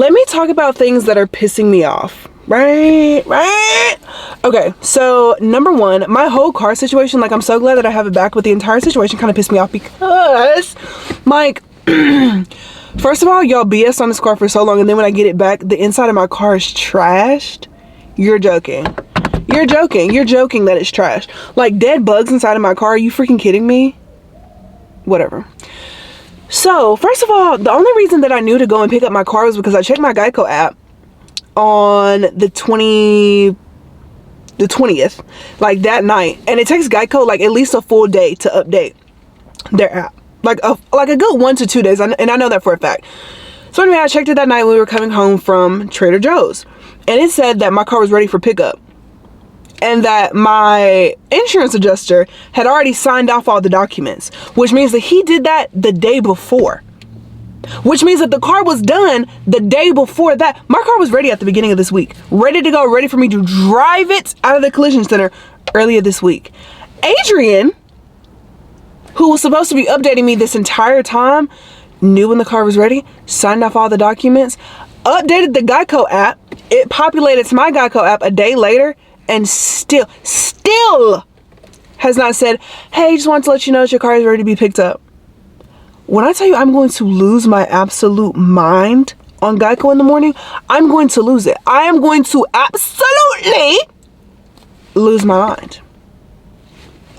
Let me talk about things that are pissing me off. Right? Okay, so number one, my whole car situation, like I'm so glad that I have it back, but the entire situation kind of pissed me off because, like, first of all, y'all BS on this car for so long, and then when I get it back, the inside of my car is trashed. You're joking. You're joking. You're joking that it's trashed. Like, dead bugs inside of my car. Are you freaking kidding me? Whatever. So, first of all, the only reason that I knew to go and pick up my car was because I checked my Geico app on the 20th, like that night, and it takes Geico like at least a full day to update their app, like a good 1 to 2 days, and I know that for a fact. So anyway, I checked it that night when we were coming home from Trader Joe's, and it said that my car was ready for pickup and that my insurance adjuster had already signed off all the documents, which means that he did that the day before. Which means that the car was done the day before that. My car was ready at the beginning of this week. Ready to go, ready for me to drive it out of the collision center earlier this week. Adrian, who was supposed to be updating me this entire time, knew when the car was ready, signed off all the documents, updated the Geico app. It populated to my Geico app a day later, and still has not said, hey, just wanted to let you know that your car is ready to be picked up. When I tell you I'm going to lose my absolute mind on Geico in the morning, I'm going to lose it. I am going to absolutely lose my mind.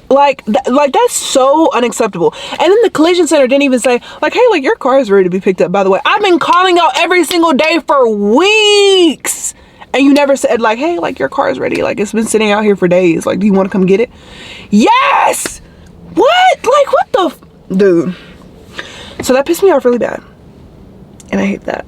Like that's so unacceptable. And then the collision center didn't even say, like, hey, like, your car is ready to be picked up, by the way. I've been calling out every single day for weeks, and you never said, like, hey, like, your car is ready. Like, it's been sitting out here for days. Like, do you want to come get it? Yes! What? Like, what the dude. So that pissed me off really bad, and I hate that.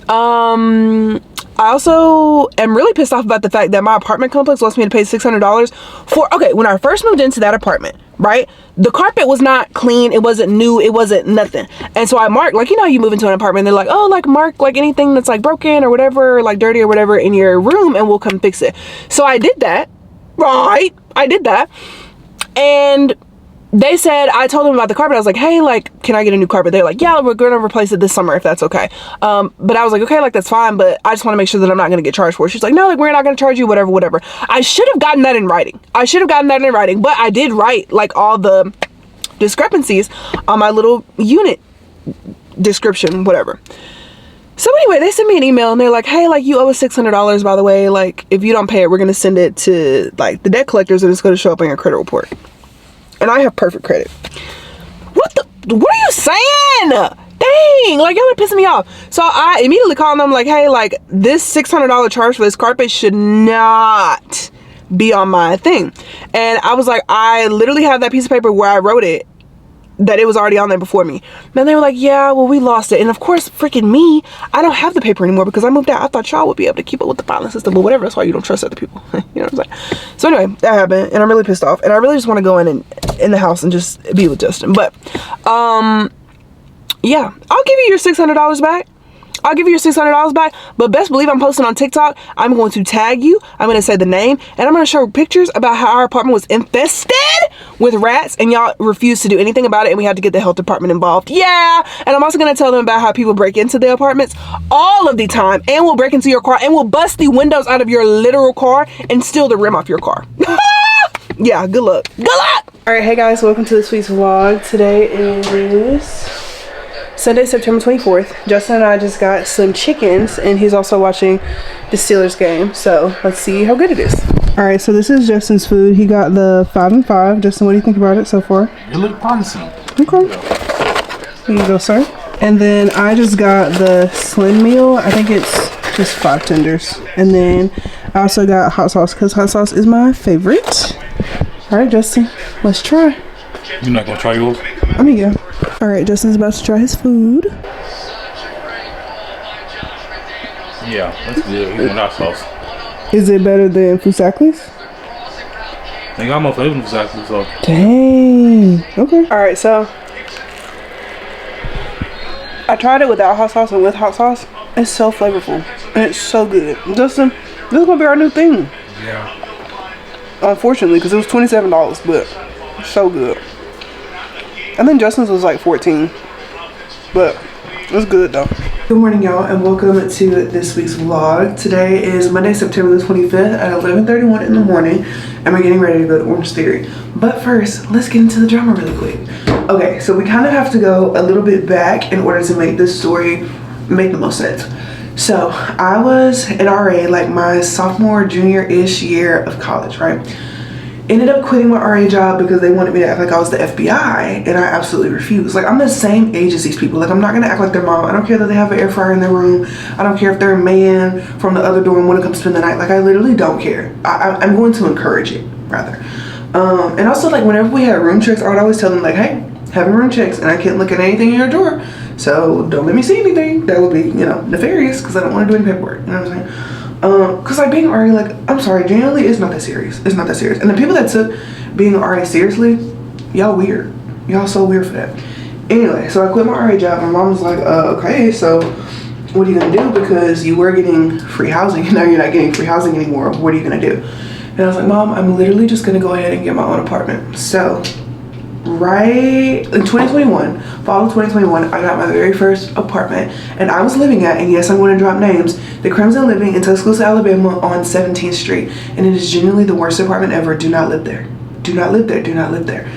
I also am really pissed off about the fact that my apartment complex wants me to pay $600 for, okay, when I first moved into that apartment, right, the carpet was not clean, it wasn't new, it wasn't nothing. And so I marked, like, you know, you move into an apartment, they're like, oh, like, mark like anything that's like broken or whatever, like dirty or whatever in your room, and we'll come fix it. So I did that, right, I did that, and they said, I told them about the carpet. I was like, hey, like, can I get a new carpet? They're like, yeah, we're going to replace it this summer if that's okay. But I was like, okay, like, that's fine, but I just want to make sure that I'm not going to get charged for it. She's like, no, like, we're not going to charge you, whatever. I should have gotten that in writing. But I did write, like, all the discrepancies on my little unit description, whatever. So anyway, they sent me an email and they're like, hey, like, you owe us $600, by the way. Like, if you don't pay it, we're going to send it to, like, the debt collectors, and it's going to show up on your credit report. And I have perfect credit. What are you saying? Dang, like, y'all are pissing me off. So I immediately called them like, hey, like, this $600 charge for this carpet should not be on my thing. And I was like, I literally have that piece of paper where I wrote it, that it was already on there before me. Then they were like, yeah, well, we lost it. And of course, freaking me, I don't have the paper anymore because I moved out. I thought y'all would be able to keep up with the filing system, but whatever. That's why you don't trust other people. You know what I'm saying? So anyway, that happened, and I'm really pissed off, and I really just want to go in the house and just be with Justin. But yeah, I'll give you your $600 back. I'll give you your $600 back, but best believe I'm posting on TikTok. I'm going to tag you. I'm going to say the name, and I'm going to show pictures about how our apartment was infested with rats, and y'all refused to do anything about it, and we had to get the health department involved. Yeah, and I'm also going to tell them about how people break into the apartments all of the time, and will break into your car, and will bust the windows out of your literal car, and steal the rim off your car. Yeah, good luck. Good luck! Alright, hey guys, welcome to this week's vlog. Today is Sunday, September 24th. Justin and I just got some chickens, and he's also watching the Steelers game. So let's see how good it is. All right, so this is Justin's food. He got the 5 and 5. Justin, what do you think about it so far? It looked promising. Okay. Here you go, sir. And then I just got the slim meal. I think it's just 5 tenders. And then I also got hot sauce because hot sauce is my favorite. All right, Justin, let's try. You're not gonna try yours? I mean, yeah. All right, Justin's about to try his food. Yeah, that's good. Even hot sauce. Is it better than Fusakli's? They got more flavor than Fusakli's, so. Dang. Okay. All right, so I tried it without hot sauce and with hot sauce. It's so flavorful and it's so good. Justin, this is gonna be our new thing. Yeah. Unfortunately, because it was $27, but so good. I think Justin's was like 14, but it's good though. Good morning, y'all, and welcome to this week's vlog. Today is Monday, September the 25th at 11:31 in the morning, and we're getting ready to go to Orangetheory. But first, let's get into the drama really quick. Okay, so we kind of have to go a little bit back in order to make this story make the most sense. So I was an RA like my sophomore, junior-ish year of college, right? Ended up quitting my RA job because they wanted me to act like I was the FBI, and I absolutely refused. Like, I'm the same age as these people. Like, I'm not gonna act like their mom. I don't care that they have an air fryer in their room. I don't care if they're a man from the other dorm want to come spend the night. Like, I literally don't care. I'm going to encourage it, rather. And also, like, whenever we had room checks, I would always tell them, like, hey, having room checks, and I can't look at anything in your drawer, so don't let me see anything that would be, you know, nefarious, because I don't want to do any paperwork. You know what I'm saying? Cause like being RA, like, I'm sorry, genuinely, it's not that serious. It's not that serious. And the people that took being RA seriously, y'all weird. Y'all so weird for that. Anyway, so I quit my RA job. My mom was like, okay, so what are you gonna do? Because you were getting free housing, and now you're not getting free housing anymore. What are you gonna do? And I was like, Mom, I'm literally just gonna go ahead and get my own apartment. So right in 2021, fall of 2021, I got my very first apartment, and I was living at, and yes, I'm going to drop names, the Crimson Living in Tuscaloosa, Alabama on 17th Street, and it is genuinely the worst apartment ever. Do not live there. Do not live there. Do not live there.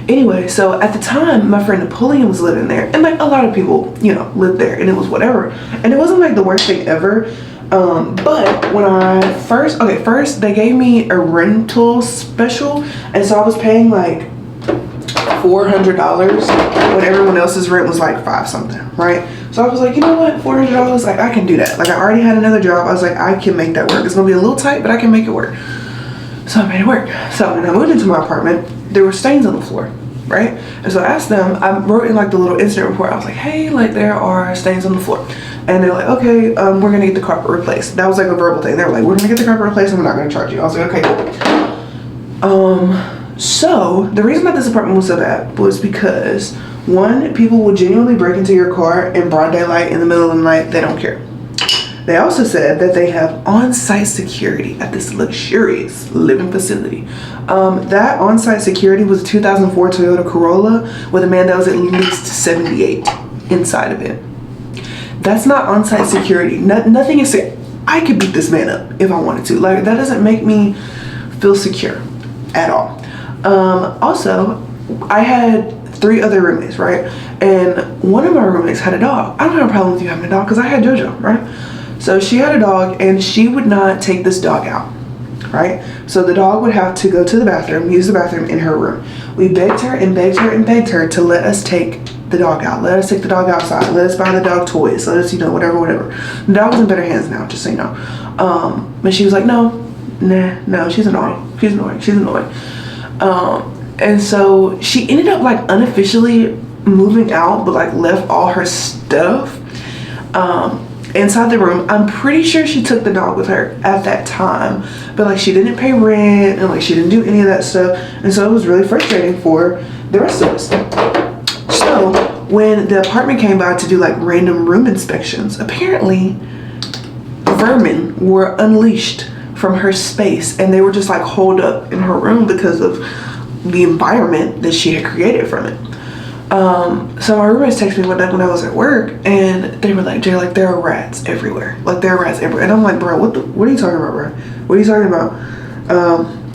Anyway, so at the time, my friend Napoleon was living there, and like a lot of people, you know, lived there, and it was whatever, and it wasn't like the worst thing ever. But when I first they gave me a rental special, and so I was paying like $400 when everyone else's rent was like $5 something, right? So I was like, you know what, $400, like, I can do that. Like, I already had another job. I was like, I can make that work. It's gonna be a little tight, but I can make it work. So I made it work. So when I moved into my apartment, there were stains on the floor, right? And so I asked them, I wrote in like the little incident report, I was like, hey, like, there are stains on the floor. And they're like, okay, we're gonna get the carpet replaced. That was like a verbal thing. They were like, we're gonna get the carpet replaced and we're not gonna charge you. I was like, okay, cool. So the reason that this apartment was so bad was because, one, people will genuinely break into your car in broad daylight in the middle of the night. They don't care. They also said that they have on-site security at this luxurious living facility. That on-site security was a 2004 Toyota Corolla with a man that was at least 78 inside of it. That's not on-site security. Nothing is. I could beat this man up if I wanted to. Like, that doesn't make me feel secure at all. Also, I had 3 other roommates, right? And one of my roommates had a dog. I don't have a problem with you having a dog because I had JoJo, right? So she had a dog, and she would not take this dog out, right? So the dog would have to go to the bathroom, use the bathroom in her room. We begged her and begged her and begged her to let us take the dog out. Let us take the dog outside. Let us buy the dog toys. Let us, you know, whatever. The dog is in better hands now, just so you know. But she was like, no, she's annoying. And so she ended up like unofficially moving out, but like left all her stuff inside the room. I'm pretty sure she took the dog with her at that time, but like she didn't pay rent and like she didn't do any of that stuff. And so it was really frustrating for the rest of us. So when the apartment came by to do like random room inspections, apparently vermin were unleashed from her space, and they were just like holed up in her room because of the environment that she had created from it. So my roommates texted me one night when I was at work, and they were like, Jay, like, there are rats everywhere. Like, there are rats everywhere. And I'm like, bro, what are you talking about, bro? What are you talking about?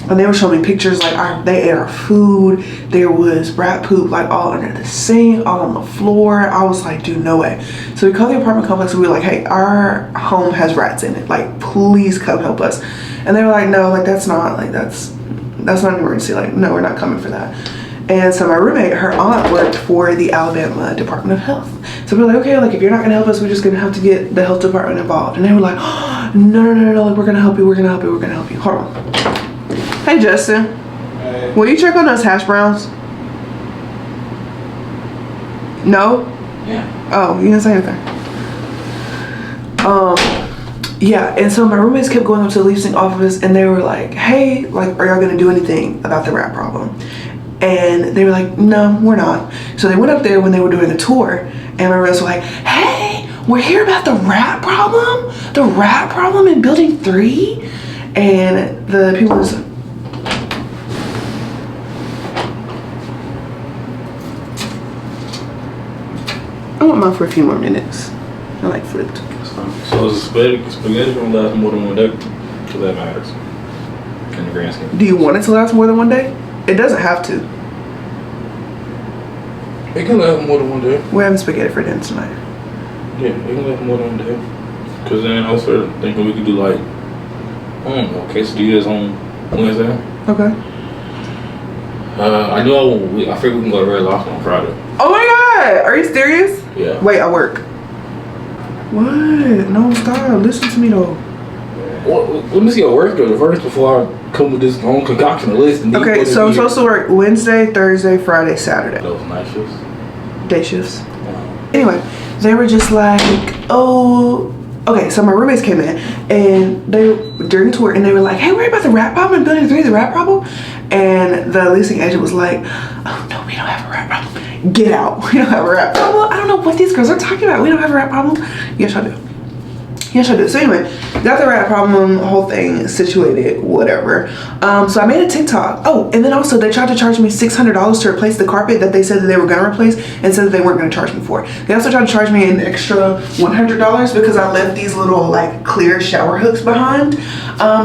And they were showing me pictures, like, they ate our food. There was rat poop, like, all under the sink, all on the floor. I was like, dude, no way. So we called the apartment complex, and we were like, hey, our home has rats in it. Like, please come help us. And they were like, no, like, that's not an emergency. Like, no, we're not coming for that. And so my roommate, her aunt worked for the Alabama Department of Health. So we were like, okay, like, if you're not gonna help us, we're just gonna have to get the health department involved. And they were like, oh, no, like, we're gonna help you. Hold on. Hey, Justin. Hey. Will you check on those hash browns? No? Yeah. Oh, you didn't say anything. Yeah, and so my roommates kept going up to the leasing office, and they were like, hey, like, are y'all gonna do anything about the rat problem? And they were like, no, we're not. So they went up there when they were doing the tour, and my roommates were like, hey, we're here about the rat problem in building 3. And the people was, I want mine for a few more minutes. I like flipped. So is spaghetti gonna last more than 1 day? So that matters in the grand scheme. Do you want it to last more than 1 day? It doesn't have to. It can last more than 1 day. We're having spaghetti for dinner tonight. Yeah, it can last more than 1 day. Cause then I was thinking we could do like, I don't know, quesadillas on Wednesday. Okay. I figured we can go to Red Lobster on Friday. Oh my God! Are you serious? Yeah. Wait, I work. What? No, stop. Listen to me though. Well, let me see your work schedule first before I come with this long concoction of list. And Okay, so I'm supposed to work Wednesday, Thursday, Friday, Saturday. Those night shifts? Day shifts. Anyway, they were just like, oh, okay, so my roommates came in and they during the tour and they were like, hey, worry about the rat problem in building 3, the rat problem? And the leasing agent was like, oh no, we don't have a rat problem. Get out. We don't have a rat problem. I don't know what these girls are talking about. We don't have a rat problem. Yes, I do. Yes, I do. So anyway, got the rat problem whole thing situated, whatever. So I made a TikTok. Oh, and then also they tried to charge me $600 to replace the carpet that they said that they were gonna replace and said that they weren't gonna charge me for. They also tried to charge me an extra $100 because I left these little like clear shower hooks behind.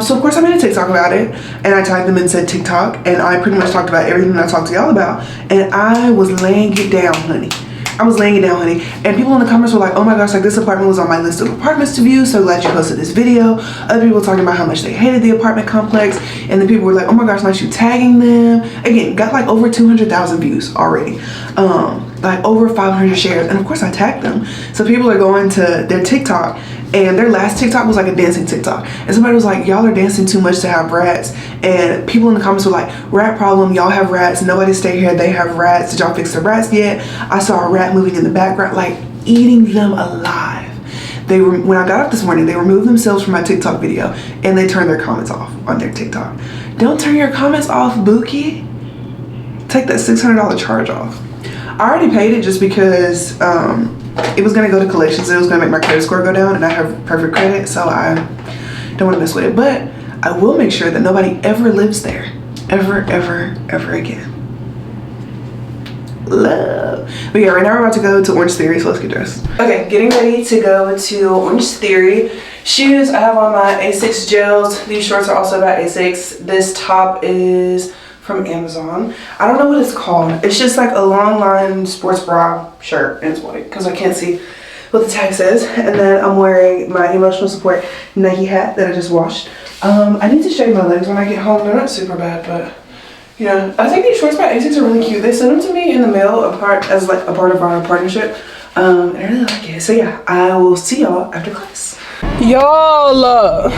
So of course I made a TikTok about it and I tagged them and said TikTok and I pretty much talked about everything that I talked to y'all about and I was laying it down, honey. I was laying it down, honey. And people in the comments were like, oh my gosh, like this apartment was on my list of apartments to view. So glad you posted this video. Other people talking about how much they hated the apartment complex. And then people were like, oh my gosh, nice you tagging them. Again, got like over 200,000 views already. Like over 500 shares. And of course I tagged them. So people are going to their TikTok and their last TikTok was like a dancing TikTok. And somebody was like, y'all are dancing too much to have rats. And people in the comments were like, rat problem, y'all have rats. Nobody stay here, they have rats. Did y'all fix the rats yet? I saw a rat moving in the background, like eating them alive. They were, when I got up this morning, they removed themselves from my TikTok video and they turned their comments off on their TikTok. Don't turn your comments off, Bookie. Take that $600 charge off. I already paid it just because it was gonna go to collections and it was gonna make my credit score go down and I have perfect credit, so I don't wanna mess with it. But I will make sure that nobody ever lives there. Ever, ever, ever again. Love. But yeah, right now we're about to go to Orangetheory, so let's get dressed. Okay, getting ready to go to Orangetheory. Shoes, I have on my Asics gels. These shorts are also by Asics. This top is from Amazon. I don't know what it's called. It's just like a long line sports bra shirt and it's white because I can't see what the tag says. And then I'm wearing my emotional support Nike hat that I just washed. I need to shave my legs when I get home. They're not super bad, but yeah, I think these shorts by Asics are really cute. They sent them to me in the mail as like a part of our partnership. And I really like it. So yeah, I will see y'all after class. Y'all,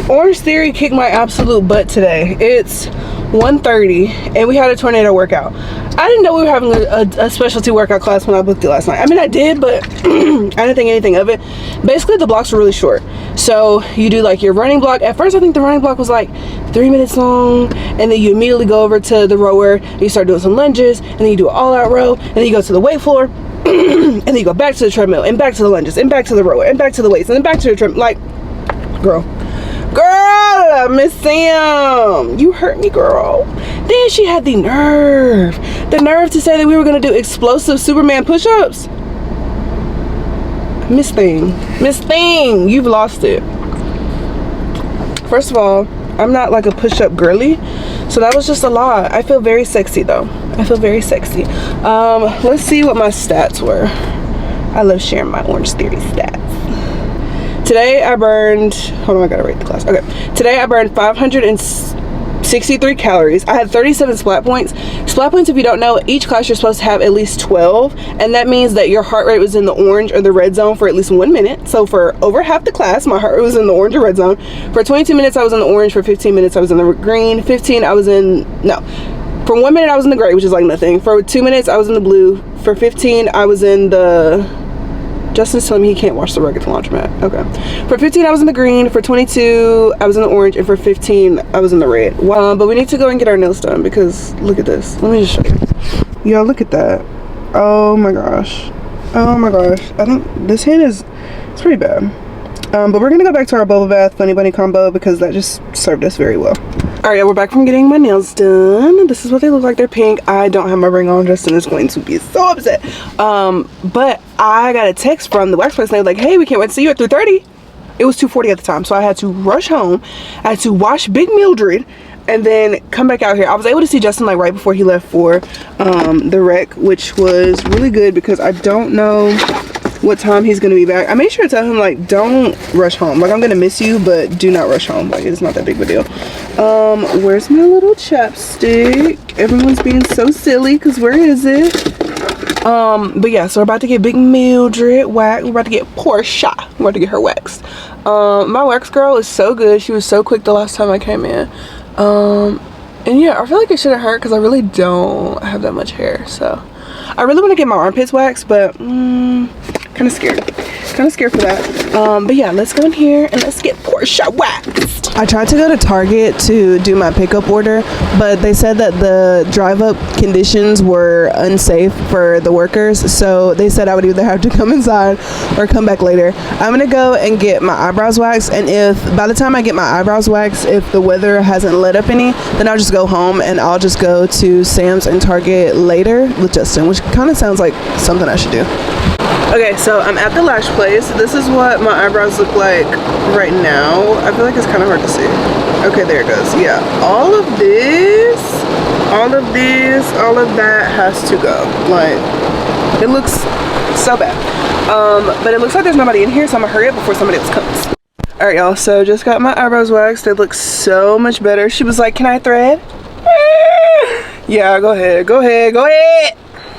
Orangetheory kicked my absolute butt today. It's 1:30 and we had a tornado workout. I didn't know we were having a specialty workout class when I booked it last night. I mean, I did, but I didn't think anything of it. Basically, the blocks were really short. So you do like your running block. At first, I think the running block was like 3 minutes long, and then you immediately go over to the rower, and you start doing some lunges, and then you do an all-out row, and then you go to the weight floor, and then you go back to the treadmill, and back to the lunges, and back to the rower, and back to the weights, and then back to the treadmill. Like, girl, Miss Sam, you hurt me, girl. Then she had the nerve to say that we were gonna do explosive Superman push-ups. Miss Thing, you've lost it. First of all, I'm not like a push-up girly, so that was just a lot. I feel very sexy though. I feel very sexy. Let's see what my stats were. I love sharing my Orangetheory stats. Today I burned, hold on, I gotta rate the class. Okay, today I burned 563 calories. I had 37 splat points. Splat points, if you don't know, each class you're supposed to have at least 12, and that means that your heart rate was in the orange or the red zone for at least 1 minute. So for over half the class, my heart rate was in the orange or red zone. For 22 minutes, I was in the orange. For 15 minutes, I was in the green. 15, I was in, no. For 1 minute, I was in the gray, which is like nothing. For 2 minutes, I was in the blue. For 15, I was in the, Justin's telling me he can't wash the rug at the laundromat. Okay. For 15, I was in the green. For 22, I was in the orange. And for 15, I was in the red. But we need to go and get our nails done because look at this. Let me just show you. Y'all, look at that. Oh my gosh. Oh my gosh. I think this hand it's pretty bad. But we're going to go back to our bubble bath funny bunny combo because that just served us very well. Alright, we're back from getting my nails done. This is what they look like. They're pink. I don't have my ring on. Justin is going to be so upset. But I got a text from the wax place and they were like, hey, we can't wait to see you at 3:30. It was 2:40 at the time, so I had to rush home. I had to wash Big Mildred and then come back out here. I was able to see Justin like right before he left for the rec, which was really good because I don't know what time he's gonna be back. I made sure to tell him like, don't rush home. Like, I'm gonna miss you, but do not rush home. Like, it's not that big of a deal. Where's my little chapstick? Everyone's being so silly because where is it? But yeah, so we're about to get Big Mildred waxed. We're about to get Portia. We're about to get her waxed. My wax girl is so good. She was so quick the last time I came in. And yeah, I feel like it shouldn't hurt because I really don't have that much hair. So I really want to get my armpits waxed, but kind of scared for that. But yeah, let's go in here and let's get Portia waxed. I tried to go to Target to do my pickup order, but they said that the drive up conditions were unsafe for the workers, so they said I would either have to come inside or come back later. I'm gonna go and get my eyebrows waxed, and if by the time I get my eyebrows waxed, if the weather hasn't let up any, then I'll just go home and I'll just go to Sam's and Target later with Justin, which kind of sounds like something I should do. Okay, so I'm at the lash place. This is what my eyebrows look like right now. I feel like it's kind of hard to see. Okay, there it goes. Yeah, all of this, all of that has to go. Like, it looks so bad. But it looks like there's nobody in here, so I'm gonna hurry up before somebody else comes. All right, y'all, so just got my eyebrows waxed. They look so much better. She was like, can I thread? Yeah, go ahead.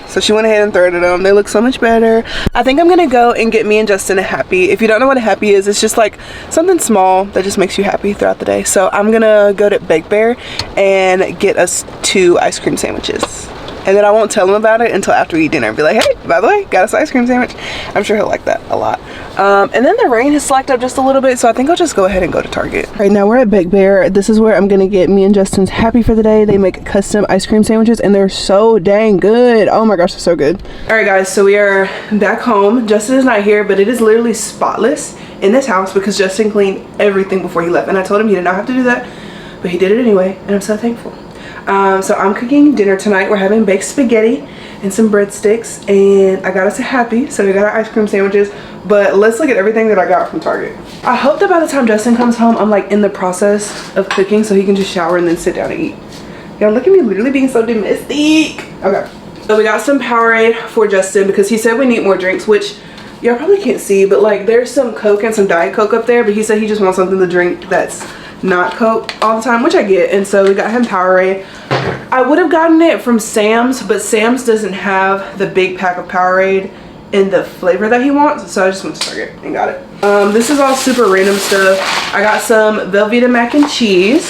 So she went ahead and threaded them. They look so much better. I think I'm gonna go and get me and Justin a Happy. If you don't know what a Happy is, it's just like something small that just makes you happy throughout the day. So I'm gonna go to Bake Bear and get us 2 ice cream sandwiches. And then I won't tell him about it until after we eat dinner and be like, hey, by the way, got us an ice cream sandwich. I'm sure he'll like that a lot. And then the rain has slacked up just a little bit, so I think I'll just go ahead and go to Target. Right now we're at Bake Bear. This is where I'm gonna get me and Justin's Happy for the day. They make custom ice cream sandwiches and they're so dang good. Oh my gosh, they're so good. All right guys, so we are back home. Justin is not here, but it is literally spotless in this house because Justin cleaned everything before he left. And I told him he did not have to do that, but he did it anyway, and I'm so thankful. So I'm cooking dinner tonight. We're having baked spaghetti and some breadsticks, and I got us a Happy, so we got our ice cream sandwiches. But let's look at everything that I got from Target. I hope that by the time Justin comes home, I'm like in the process of cooking so he can just shower and then sit down and eat. Y'all, look at me literally being so domestic. Okay, so we got some Powerade for Justin because he said we need more drinks, which y'all probably can't see, but like there's some Coke and some Diet Coke up there, but he said he just wants something to drink that's not Coke all the time, which I get. And so we got him Powerade. I would have gotten it from Sam's, but Sam's doesn't have the big pack of Powerade in the flavor that he wants, so I just went to Target and got it. This is all super random stuff. I got some Velveeta mac and cheese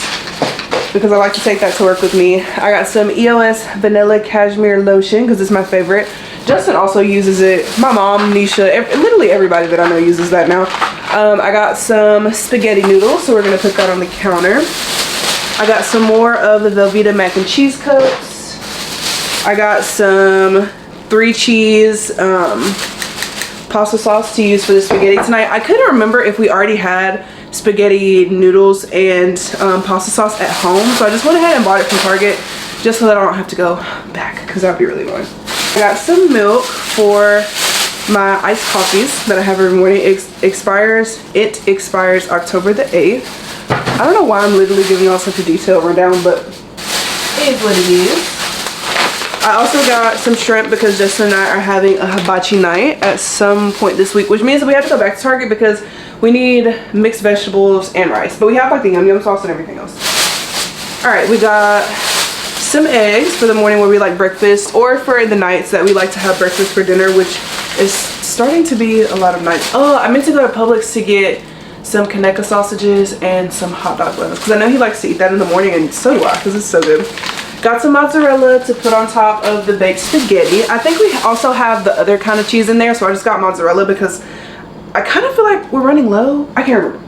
because I like to take that to work with me. I got some EOS vanilla cashmere lotion because it's my favorite. Justin also uses it. My mom, Nisha, literally everybody that I know uses that now. I got some spaghetti noodles, so we're gonna put that on the counter. I got some more of the Velveeta mac and cheese coats. I got some 3 cheese pasta sauce to use for the spaghetti tonight. I couldn't remember if we already had spaghetti noodles and pasta sauce at home, so I just went ahead and bought it from Target just so that I don't have to go back because that would be really annoying. I got some milk for my iced coffees that I have every morning. It expires October the 8th. I don't know why I'm literally giving y'all such a detailed rundown, but it is what it is. I also got some shrimp because Justin and I are having a hibachi night at some point this week, which means that we have to go back to Target because we need mixed vegetables and rice. But we have like the yum yum sauce and everything else. Alright, we got some eggs for the morning where we like breakfast, or for the nights that we like to have breakfast for dinner, which is starting to be a lot of nights. Oh, I meant to go to Publix to get some Kaneka sausages and some hot dog buns because I know he likes to eat that in the morning, and so do I because it's so good. Got some mozzarella to put on top of the baked spaghetti. I think we also have the other kind of cheese in there, so I just got mozzarella because I kind of feel like we're running low. I can't remember.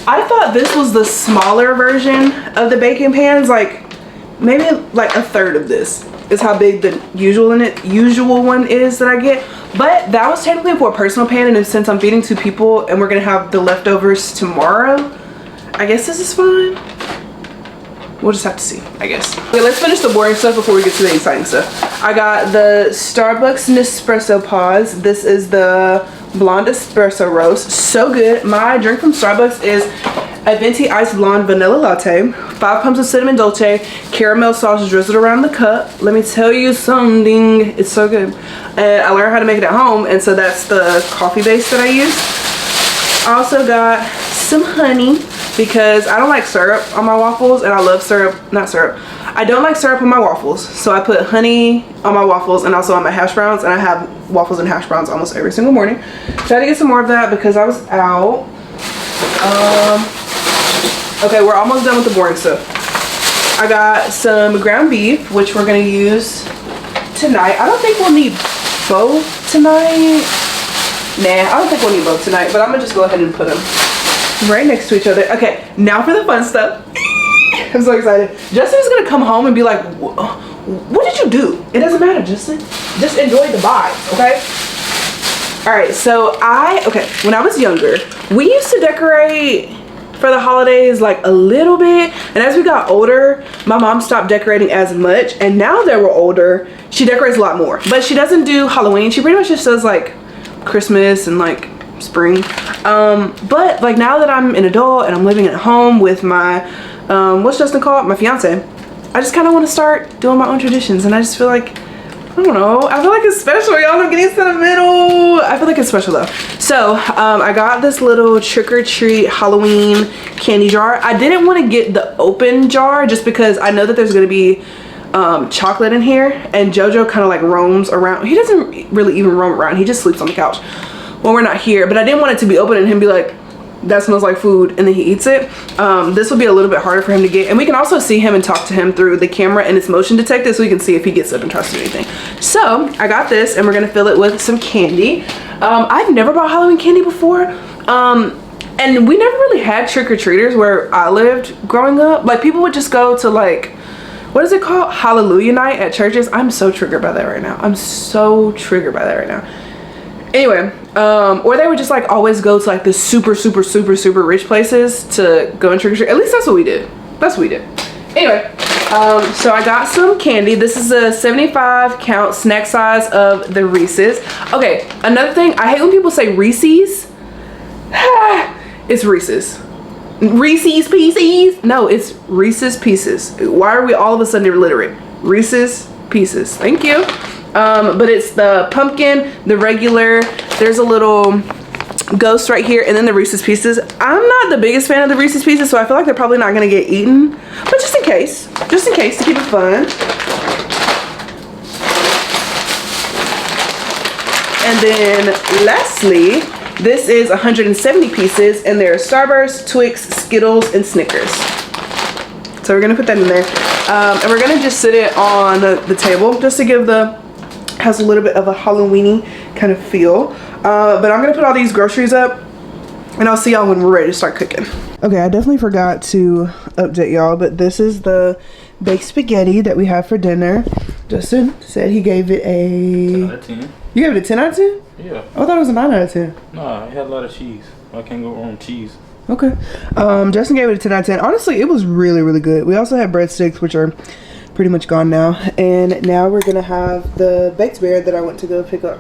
I thought this was the smaller version of the baking pans, like maybe like a third of this is how big the usual one is that I get. But that was technically for a personal pan, and since I'm feeding 2 people and we're gonna have the leftovers tomorrow, I guess this is fine. We'll just have to see, I guess. Okay, let's finish the boring stuff before we get to the exciting stuff. I got the Starbucks Nespresso Pause. This is the Blonde Espresso Roast. So good. My drink from Starbucks is a venti iced blonde vanilla latte, 5 pumps of cinnamon dolce, caramel sauce drizzled around the cup. Let me tell you something, it's so good. And I learned how to make it at home, and so that's the coffee base that I use. I also got some honey because I don't like syrup on my waffles, and I love syrup, not syrup. I don't like syrup on my waffles, so I put honey on my waffles and also on my hash browns, and I have waffles and hash browns almost every single morning. Tried to get some more of that because I was out. Okay, we're almost done with the boring stuff. I got some ground beef, which we're gonna use tonight. I don't think we'll need both tonight. Nah, I don't think we'll need both tonight, but I'm gonna just go ahead and put them right next to each other. Okay, now for the fun stuff. I'm so excited. Justin's gonna come home and be like, what did you do? It doesn't matter, Justin. Just enjoy the vibe, okay? All right, so when I was younger, we used to decorate for the holidays like a little bit, and as we got older, my mom stopped decorating as much, and now that we're older, she decorates a lot more, but she doesn't do Halloween. She pretty much just does like Christmas and like spring. But like now that I'm an adult and I'm living at home with my what's Justin called, my fiance, I just kind of want to start doing my own traditions, and I just feel like, I don't know, I feel like it's special, y'all. I'm getting sentimental. I feel like it's special though. So I got this little trick-or-treat Halloween candy jar. I didn't want to get the open jar just because I know that there's going to be chocolate in here, and JoJo kind of like roams around. He doesn't really even roam around. He just sleeps on the couch when we're not here, but I didn't want it to be open and him be like, that smells like food, and then he eats it. This will be a little bit harder for him to get, and we can also see him and talk to him through the camera, and it's motion detected, so we can see if he gets up and tries to do anything. So I got this, and we're gonna fill it with some candy. I've never bought Halloween candy before, and we never really had trick-or-treaters where I lived growing up. Like, people would just go to like, what is it called, Hallelujah night at churches. I'm so triggered by that right now. I'm so triggered by that right now. Anyway, or they would just like always go to like the super rich places to go and trick-or-treat. At least that's what we did. That's what we did. Anyway, so I got some candy. This is a 75 count snack size of the Reese's. Okay, another thing, I hate when people say Reese's. It's Reese's. Reese's Pieces. No, it's Reese's Pieces. Why are we all of a sudden illiterate? Reese's Pieces. Thank you. But it's the pumpkin, the regular, there's a little ghost right here, and then the Reese's Pieces. I'm not the biggest fan of the Reese's Pieces, so I feel like they're probably not gonna get eaten, but just in case to keep it fun. And then lastly, this is 170 pieces, and there are Starburst, Twix, Skittles, and Snickers. So we're gonna put that in there, and we're gonna just sit it on the table just to give has a little bit of a Halloween-y kind of feel. But I'm gonna put all these groceries up, and I'll see y'all when we're ready to start cooking. Okay, I definitely forgot to update y'all, but this is the baked spaghetti that we have for dinner. Justin said he gave it a 10 out of 10. You gave it a 10 out of 10? Yeah. I thought it was a 9 out of 10. Nah, it had a lot of cheese. I can't go wrong with cheese. Okay. Justin gave it a 10 out of 10. Honestly, it was really good. We also had breadsticks, which are pretty much gone now, and now we're gonna have the baked bear that I went to go pick up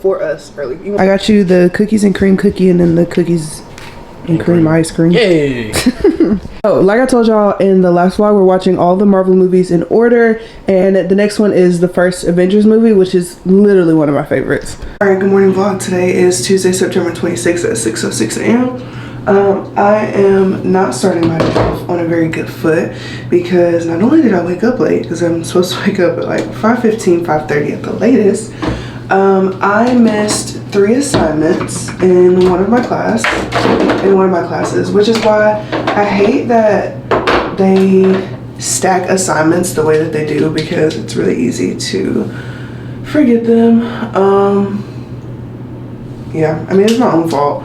for us early. I got you the cookies and cream cookie, and then the cookies and cream ice cream. Yay! Oh, like I told y'all in the last vlog, we're watching all the Marvel movies in order, and the next one is the first Avengers movie, which is literally one of my favorites. All right, good morning vlog. Today is Tuesday, September 26th at 6:06 a.m. I am not starting my day off on a very good foot because not only did I wake up late, because I'm supposed to wake up at like 5:15, 5:30 at the latest, I missed 3 assignments in one of my classes, which is why I hate that they stack assignments the way that they do, because it's really easy to forget them. Yeah, I mean, it's my own fault.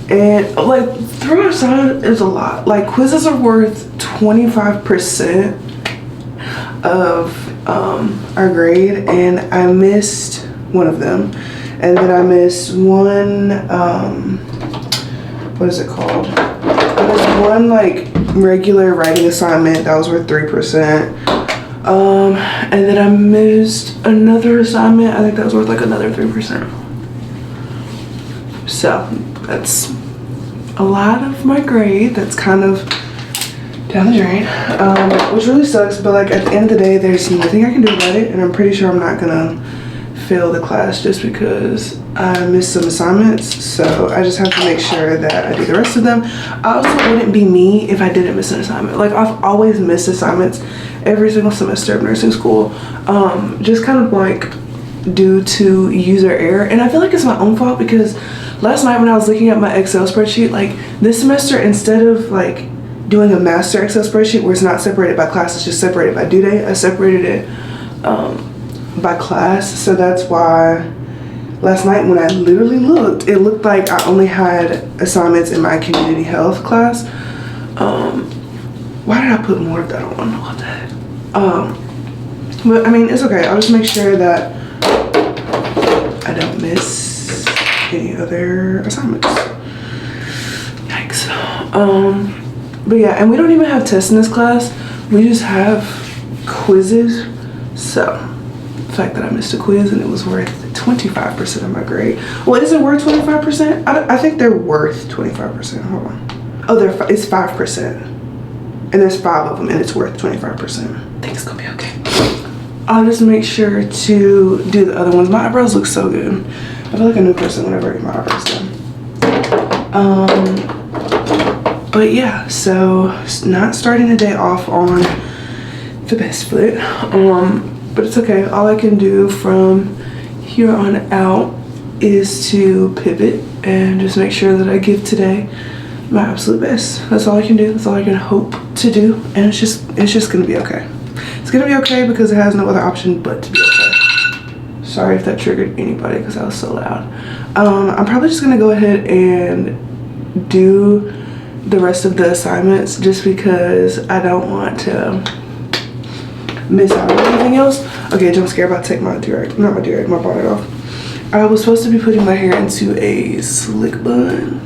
And like 3 assignments is a lot. Like, quizzes are worth 25% of our grade, and I missed one of them, and then I missed one what is it called? There's one like regular writing assignment that was worth 3%. And then I missed another assignment. I think that was worth like another 3%. So that's a lot of my grade that's kind of down the drain, which really sucks, but like at the end of the day, there's nothing I can do about it, and I'm pretty sure I'm not gonna fail the class just because I missed some assignments. So I just have to make sure that I do the rest of them. I also wouldn't be me if I didn't miss an assignment. Like I've always missed assignments every single semester of nursing school, just kind of like due to user error, and I feel like it's my own fault because last night when I was looking at my Excel spreadsheet, like this semester, instead of like doing a master Excel spreadsheet where it's not separated by class, it's just separated by due date, I separated it by class. So that's why last night when I literally looked, it looked like I only had assignments in my community health class. Why did I put more of that on? What the heck? But I mean, it's okay. I'll just make sure that I don't miss any other assignments. Yikes. But yeah, and we don't even have tests in this class. We just have quizzes. So the fact that I missed a quiz and it was worth 25% of my grade. Well, is it worth 25%? I think they're worth 25%. Hold on. Oh, it's 5%. And there's 5 of them and it's worth 25%. I think it's gonna be okay. I'll just make sure to do the other ones. My eyebrows look so good. I feel like a new person whenever I get my eyebrows done. But yeah, so not starting the day off on the best foot. But it's okay. All I can do from here on out is to pivot and just make sure that I give today my absolute best. That's all I can do. That's all I can hope to do. And it's just gonna be okay. It's gonna be okay because it has no other option but to be okay. Sorry if that triggered anybody because I was so loud. I'm probably just gonna go ahead and do the rest of the assignments just because I don't want to miss out on anything else. Okay, jump scare, about to take my bonnet off. I was supposed to be putting my hair into a slick bun.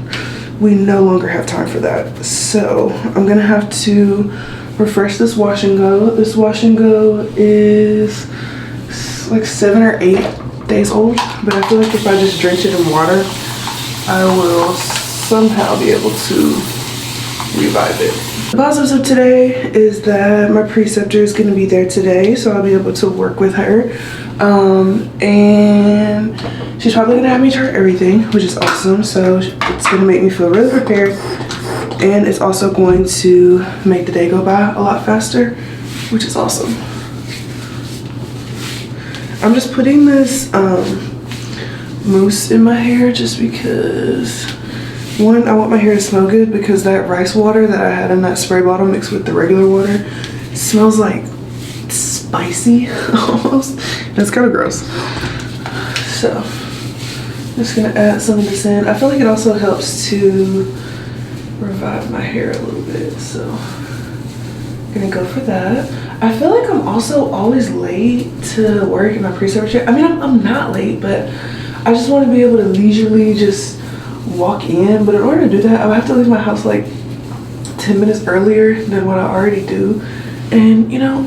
We no longer have time for that. So I'm gonna have to refresh this wash and go. This wash and go is like 7 or 8 days old, but I feel like if I just drench it in water, I will somehow be able to revive it. The positives of today is that my preceptor is going to be there today, so I'll be able to work with her. And she's probably going to have me chart everything, which is awesome. So it's going to make me feel really prepared, and it's also going to make the day go by a lot faster, which is awesome. I'm just putting this mousse in my hair just because, one, I want my hair to smell good because that rice water that I had in that spray bottle mixed with the regular water smells like spicy almost. It's kind of gross. So I'm just gonna add some of this in. I feel like it also helps to revive my hair a little bit, so I'm gonna go for that. I feel like I'm also always late to work in my preceptorship. I mean, I'm not late, but I just want to be able to leisurely just walk in. But in order to do that, I would have to leave my house like 10 minutes earlier than what I already do. And you know,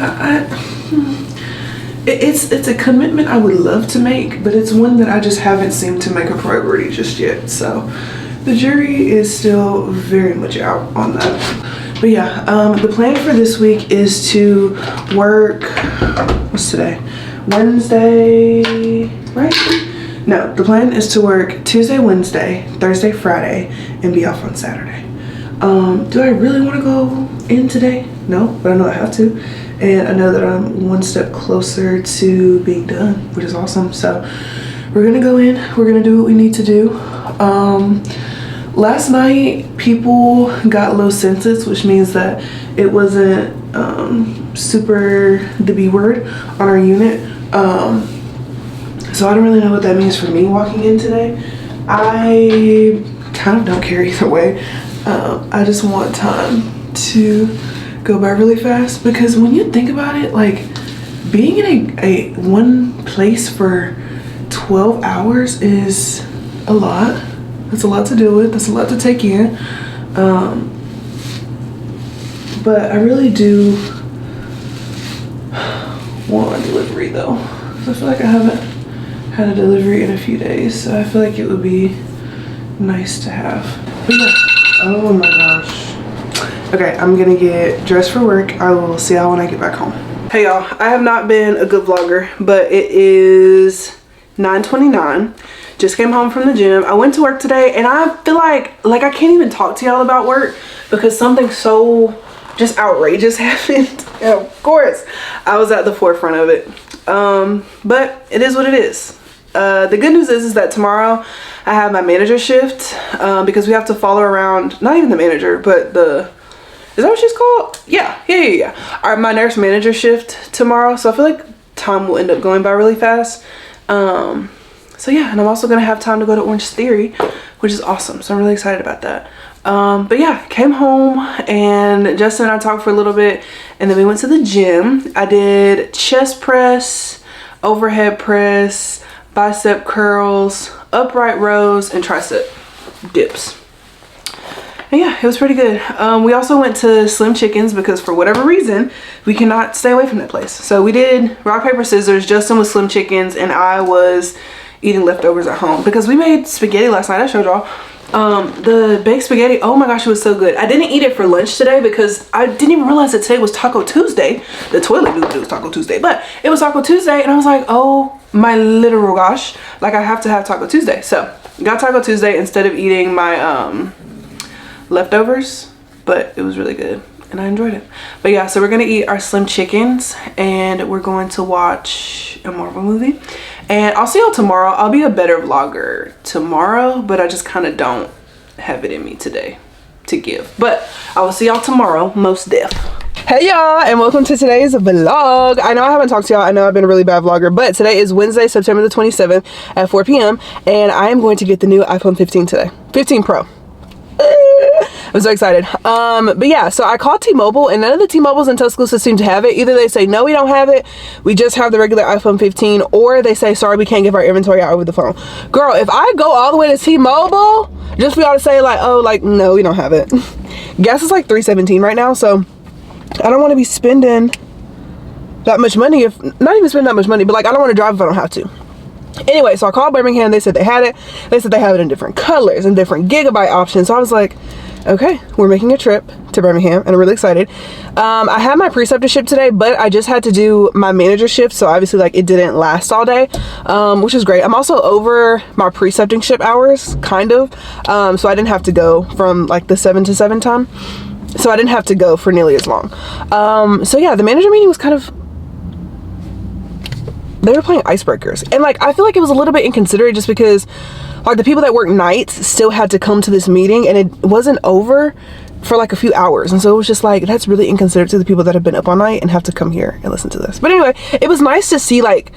it's a commitment I would love to make, but it's one that I just haven't seemed to make a priority just yet. So the jury is still very much out on that. But yeah, the plan for this week is to work, what's today? Wednesday, right? No, the plan is to work Tuesday, Wednesday, Thursday, Friday, and be off on Saturday. Do I really want to go in today? No, but I know I have to. And I know that I'm one step closer to being done, which is awesome. So we're gonna go in, we're gonna do what we need to do. Last night, people got low census, which means that it wasn't super the B word on our unit. So I don't really know what that means for me walking in today. I kind of don't care either way. I just want time to go by really fast, because when you think about it, like being in a one place for 12 hours is a lot. That's a lot to deal with. That's a lot to take in. But I really do want a delivery though. I feel like I haven't had a delivery in a few days, so I feel like it would be nice to have. But yeah. Oh my gosh. Okay, I'm gonna get dressed for work. I will see y'all when I get back home. Hey y'all, I have not been a good vlogger, but it is 9:29. Just came home from the gym. I went to work today and I feel like I can't even talk to y'all about work because something so just outrageous happened. And of course, I was at the forefront of it. But it is what it is. The good news is that tomorrow I have my manager shift because we have to follow around, not even the manager, but is that what she's called? Yeah. My nurse manager shift tomorrow. So I feel like time will end up going by really fast. So yeah, and I'm also gonna have time to go to Orangetheory, which is awesome. So I'm really excited about that. But yeah, came home and Justin and I talked for a little bit and then we went to the gym. I did chest press, overhead press, bicep curls, upright rows, and tricep dips. And yeah, it was pretty good. We also went to Slim Chickens because for whatever reason, we cannot stay away from that place. So we did rock, paper, scissors. Justin was Slim Chickens and I was eating leftovers at home because we made spaghetti last night. I showed y'all. The baked spaghetti, oh my gosh, it was so good. I didn't eat it for lunch today because I didn't even realize that today was Taco Tuesday. The toilet knew that it was Taco Tuesday, but it was Taco Tuesday and I was like, oh my literal gosh, like I have to have Taco Tuesday. So got Taco Tuesday instead of eating my leftovers, but it was really good and I enjoyed it. But yeah, so we're gonna eat our Slim Chickens and we're going to watch a Marvel movie. And I'll see y'all tomorrow. I'll be a better vlogger tomorrow, but I just kind of don't have it in me today to give. But I will see y'all tomorrow, most def. Hey y'all, and welcome to today's vlog. I know I haven't talked to y'all. I know I've been a really bad vlogger, but today is Wednesday, September the 27th at 4 p.m. and I am going to get the new iPhone 15 today. 15 Pro. I'm so excited. But yeah, so I called T-Mobile and none of the T-Mobiles in Tuscaloosa seem to have it. Either they say, no, we don't have it. We just have the regular iPhone 15, or they say, sorry, we can't give our inventory out over the phone. Girl, if I go all the way to T-Mobile, just for y'all to say like, oh, like, no, we don't have it. Gas is like $3.17 right now. So I don't want to be spending that much money not even spending that much money, but like, I don't want to drive if I don't have to. Anyway, so I called Birmingham. They said they had it. They said they have it in different colors and different gigabyte options. So I was like, okay, we're making a trip to Birmingham and I'm really excited. I had my preceptorship today, but I just had to do my manager shift. So obviously like it didn't last all day, which is great. I'm also over my preceptingship hours, kind of. So I didn't have to go from like the 7 to 7 time. So I didn't have to go for nearly as long. So yeah, the manager meeting was kind of, they were playing icebreakers and like I feel like it was a little bit inconsiderate just because like the people that work nights still had to come to this meeting and it wasn't over for like a few hours, and so it was just like, that's really inconsiderate to the people that have been up all night and have to come here and listen to this. But anyway, it was nice to see like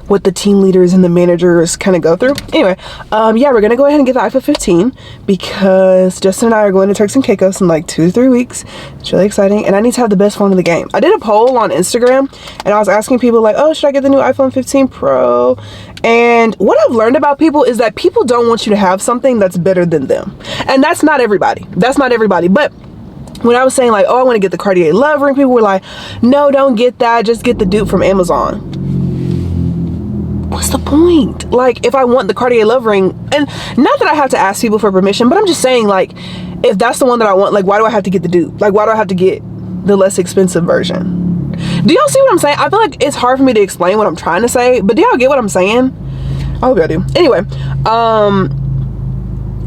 what the team leaders and the managers kind of go through. Anyway, yeah, we're gonna go ahead and get the iPhone 15 because Justin and I are going to Turks and Caicos in like 2 to 3 weeks. It's really exciting and I need to have the best phone in the game. I did a poll on Instagram and I was asking people like, oh, should I get the new iPhone 15 Pro? And what I've learned about people is that people don't want you to have something that's better than them. And that's not everybody. That's not everybody. But when I was saying like, oh, I want to get the Cartier Love Ring, people were like, no, don't get that. Just get the dupe from Amazon. What's the point? Like, if I want the Cartier Love Ring, and not that I have to ask people for permission, but I'm just saying like, if that's the one that I want, like, why do I have to get the dupe? Like, why do I have to get the less expensive version? Do y'all see what I'm saying? I feel like it's hard for me to explain what I'm trying to say, but do y'all get what I'm saying? I hope y'all do. Anyway,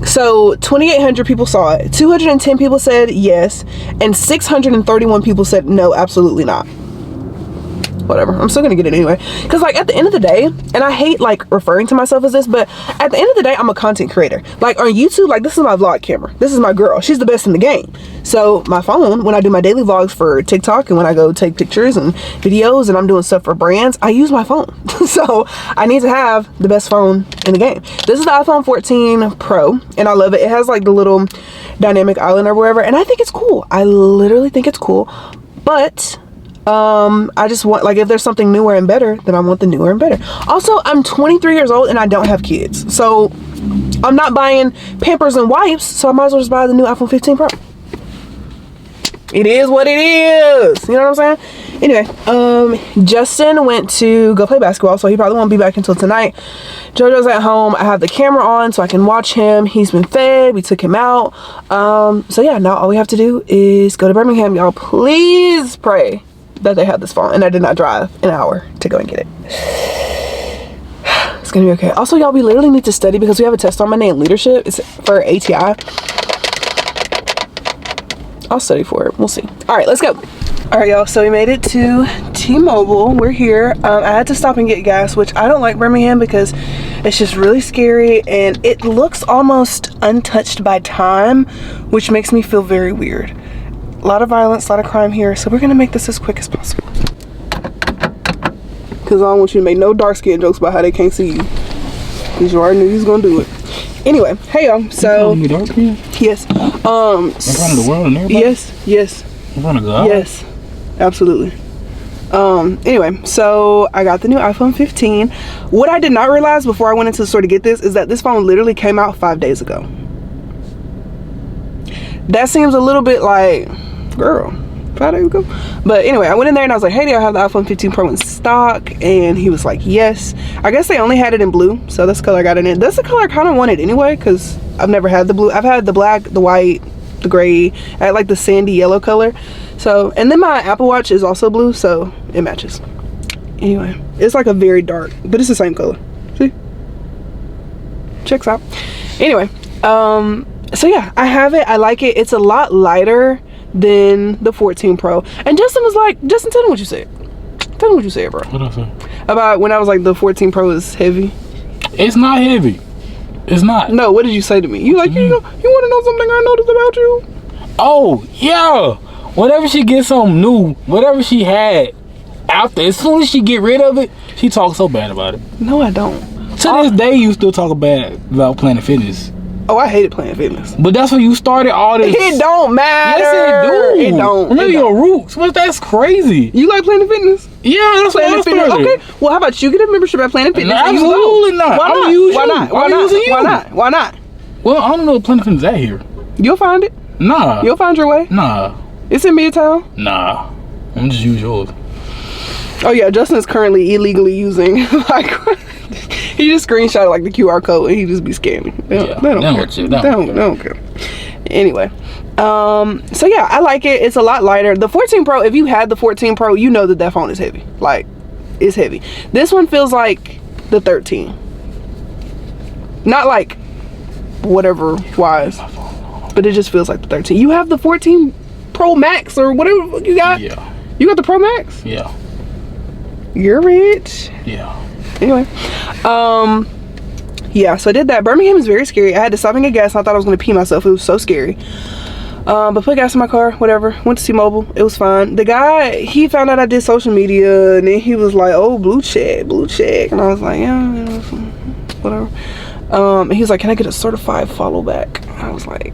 so 2,800 people saw it. 210 people said yes, and 631 people said no, absolutely not. Whatever, I'm still gonna get it anyway, because like at the end of the day, and I hate like referring to myself as this, but at the end of the day, I'm a content creator. Like on YouTube, like this is my vlog camera, this is my girl, she's the best in the game. So my phone, when I do my daily vlogs for TikTok and when I go take pictures and videos and I'm doing stuff for brands, I use my phone. So I need to have the best phone in the game. This is the iPhone 14 Pro and I love it. It has like the little dynamic island or wherever, and I think it's cool. I literally think it's cool, but I just want, like, if there's something newer and better, then I want the newer and better. Also, I'm 23 years old and I don't have kids, so I'm not buying Pampers and wipes, so I might as well just buy the new iPhone 15 Pro. It is what it is. You know what I'm saying? Anyway, Justin went to go play basketball, so he probably won't be back until tonight. JoJo's at home. I have the camera on so I can watch him. He's been fed. We took him out. So yeah, now all we have to do is go to Birmingham. Y'all please pray that they have this phone and I did not drive an hour to go and get it. It's gonna be okay. Also, y'all, we literally need to study because we have a test on Monday in leadership. It's for ATI. I'll study for it. We'll see. All right, let's go. All right, y'all. So we made it to T-Mobile. We're here. I had to stop and get gas, which I don't like Birmingham because it's just really scary and it looks almost untouched by time, which makes me feel very weird. A lot of violence, a lot of crime here. So we're gonna make this as quick as possible. Cause I don't want you to make no dark skin jokes about how they can't see you. Cause you already knew you was gonna do it. Anyway, hey y'all. So yes. In front of the world and everybody? Yes. In front of God? Yes. Absolutely. Anyway, so I got the new iPhone 15. What I did not realize before I went into the store to get this is that this phone literally came out 5 days ago. That seems a little bit like, girl, 5 days ago. But anyway, I went in there and I was like, hey, do I have the iPhone 15 Pro in stock? And he was like, yes. I guess they only had it in blue, so that's the color I got it in. That's the color I kind of wanted anyway, because I've never had the blue. I've had the black, the white, the gray. I had like the sandy yellow color. So, and then my Apple Watch is also blue, so it matches. Anyway, it's like a very dark, but it's the same color. See? Checks out. Anyway, so yeah, I have it. I like it. It's a lot lighter than the 14 Pro. And Justin was like, Justin, tell me what you said. Tell me what you said, bro. What I say? About when I was like, the 14 Pro is heavy. It's not heavy. It's not. No, what did you say to me? You like, you want to know something I noticed about you? Oh, yeah. Whenever she gets something new, whatever she had after, as soon as she get rid of it, she talks so bad about it. No, I don't. To this day, you still talk bad about Planet Fitness. Oh, I hated Planet Fitness. But that's when you started all this. It don't matter. Yes, it do. It don't. Remember your roots. Well, that's crazy. You like Planet Fitness? Yeah, that's Planet what I Fitness. started. Okay. Well, how about you get a membership at Planet Fitness? No, absolutely not. Why I'm not? gonna use Why you. not? Why I'm not? using you. Why not? Why not? Well, I don't know if Planet Fitness is out here. You'll find it. Nah. You'll find your way. Nah. It's in Midtown. Nah. I'm just use yours. Oh yeah, Justin is currently illegally using like he just screenshotted like the QR code and he just be scanning. They don't care. Anyway, so yeah, I like it. It's a lot lighter. The 14 Pro, if you had the 14 Pro, you know that phone is heavy. Like, it's heavy. This one feels like the 13. Not like whatever wise, but it just feels like the 13. You have the 14 Pro Max or whatever you got? Yeah. You got the Pro Max? Yeah. You're rich. Yeah. Anyway, yeah, so I did that. Birmingham is very scary. I had to stop and get gas and I thought I was gonna pee myself. It was so scary. But put gas in my car, whatever. Went to T-Mobile. It was fine. The guy, he found out I did social media and then he was like, oh, blue check. And I was like, yeah, whatever. And he was like, can I get a certified follow back? I was like,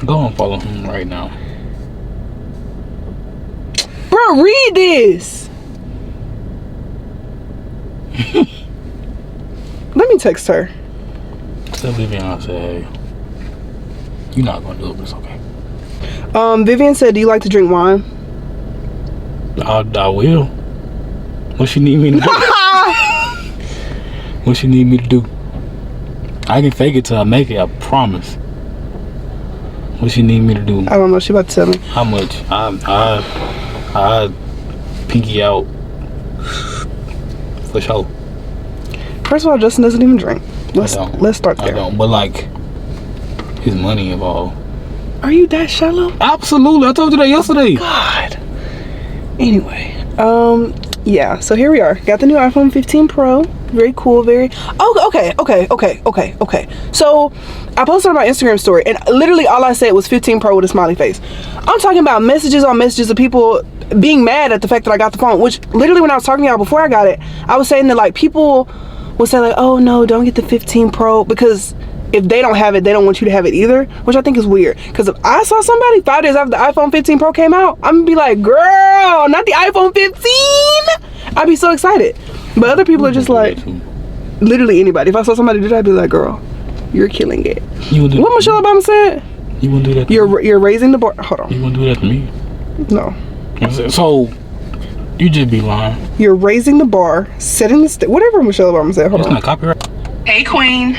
go and follow him right now. bro, read this. Let me text her. Tell Vivian I said, hey, you're not gonna do it, but it's okay. Vivian said, do you like to drink wine? I will. What she need me to do? What she need me to do? I can fake it till I make it, I promise. What she need me to do? I don't know, she about to tell me. How much? I pinky out. For sure. First of all, Justin doesn't even drink. Let's start there. I don't, but like, his money involved. Are you that shallow? Absolutely, I told you that yesterday. God. Anyway, yeah, so here we are. Got the new iPhone 15 Pro. Very cool, very... Oh, okay. So, I posted on my Instagram story, and literally all I said was 15 Pro with a smiley face. I'm talking about messages on messages of people being mad at the fact that I got the phone, which literally when I was talking to y'all before I got it, I was saying that like people would say like, oh no, don't get the 15 Pro because if they don't have it, they don't want you to have it either, which I think is weird. Because if I saw somebody 5 days after the iPhone 15 Pro came out, I'm gonna be like, girl, not the iPhone 15. I'd be so excited. But other people are just like, literally anybody. If I saw somebody do that, I'd be like, girl, You're killing it. You would do What Michelle Obama said? You wouldn't do that to You're raising the bar. Hold on. You wouldn't do that to me. No. So, you just be lying. You're raising the bar, setting the whatever Michelle Obama said. Hold It's on. not copyright. Hey, Queen.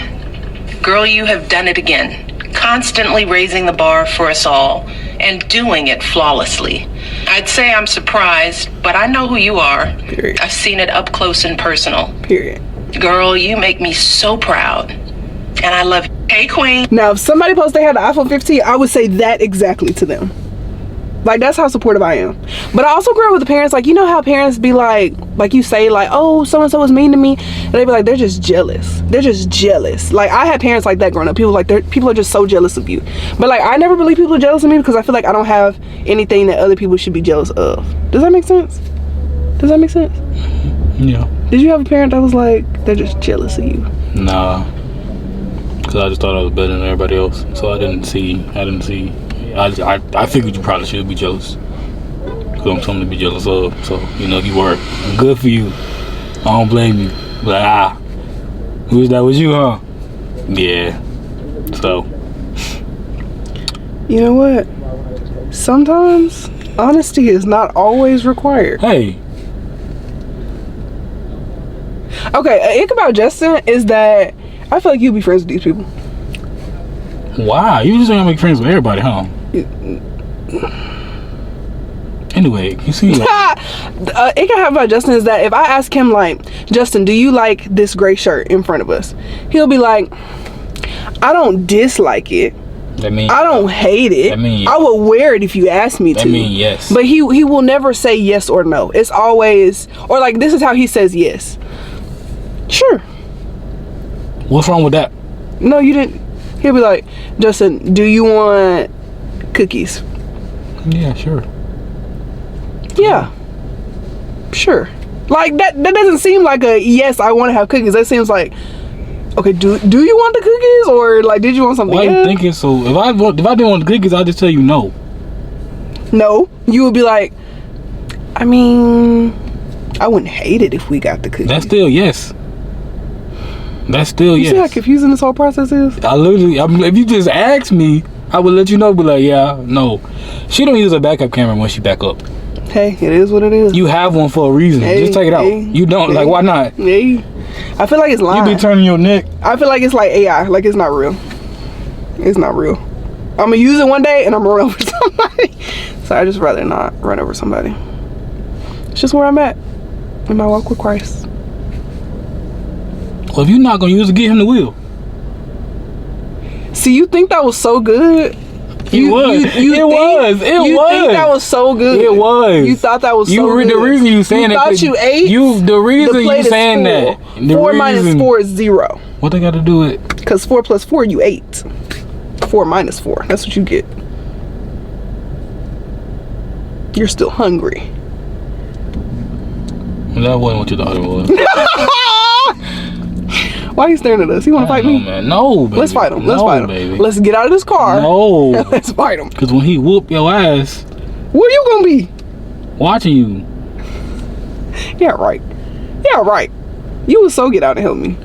Girl, you have done it again. Constantly raising the bar for us all and doing it flawlessly. I'd say I'm surprised, but I know who you are. Period. I've seen it up close and personal. Period. Girl, you make me so proud. And I love you. Hey, Queen. Now, if somebody posts they had the iPhone 15, I would say that exactly to them. Like, that's how supportive I am. But I also grew up with the parents, like, you know how parents be like you say, like, oh, so-and-so was mean to me. And they be like, they're just jealous. They're just jealous. Like, I had parents like that growing up. People are just so jealous of you. But, like, I never believe people are jealous of me because I feel like I don't have anything that other people should be jealous of. Does that make sense? Does that make sense? Yeah. Did you have a parent that was like, they're just jealous of you? Nah. Because I just thought I was better than everybody else. So I didn't see. I figured you probably should be jealous. Because I'm something to be jealous of. So, you know, if you were, good for you. I don't blame you. But, wish that was you, huh? Yeah. So. You know what? Sometimes honesty is not always required. Hey. Okay, ick about Justin is that I feel like you'll be friends with these people. Wow, you just ain't gonna make friends with everybody, huh? Anyway, you see Ick I have about Justin is that if I ask him, like, Justin, do you like this gray shirt in front of us? He'll be like, I don't dislike it. That mean I don't hate it. That mean yes. I will wear it if you ask me to. That mean yes. But he will never say yes or no. It's always, or like, this is how he says yes. Sure. What's wrong with that? No, you didn't. He'll be like, Justin, do you want cookies? Yeah, sure. Yeah. Sure. Like, that doesn't seem like a yes, I want to have cookies. That seems like, okay, do you want the cookies? Or like, did you want something Why else? are you thinking so? If I didn't want the cookies, I'd just tell you no. No. You would be like, I mean, I wouldn't hate it if we got the cookies. That's still yes. That's still You yes. see how confusing this whole process is? I mean, if you just ask me, I would let you know. Be like, yeah, no. She don't use a backup camera when she back up. Hey, it is what it is. You have one for a reason. Hey, just take it out. hey, You don't. hey, Like, why not? Hey. I feel like it's lying. You be turning your neck. I feel like it's like AI. Like, it's not real. It's not real. I'm gonna use it one day and I'm gonna run over somebody. So I just rather not run over somebody. It's just where I'm at in my walk with Christ. Well, if you're not gonna use it, get him the wheel. See, you think that was so good? You think that was so good. It was. You thought that was so good. The reason you saying you that. Thought you ate. The reason you saying full. that. 4 minus 4 is 0. What they got to do with? Because 4 plus 4, you ate. 4 minus 4. That's what you get. You're still hungry. That wasn't what you thought it was. Why are you staring at us? You want to fight me? Man. No, baby. Let's fight him. Let's fight him. Baby. Let's get out of this car. No. Let's fight him. Because when he whoop your ass, Where you gonna be? watching you. Yeah, right. Yeah, right. You would so get out and help me.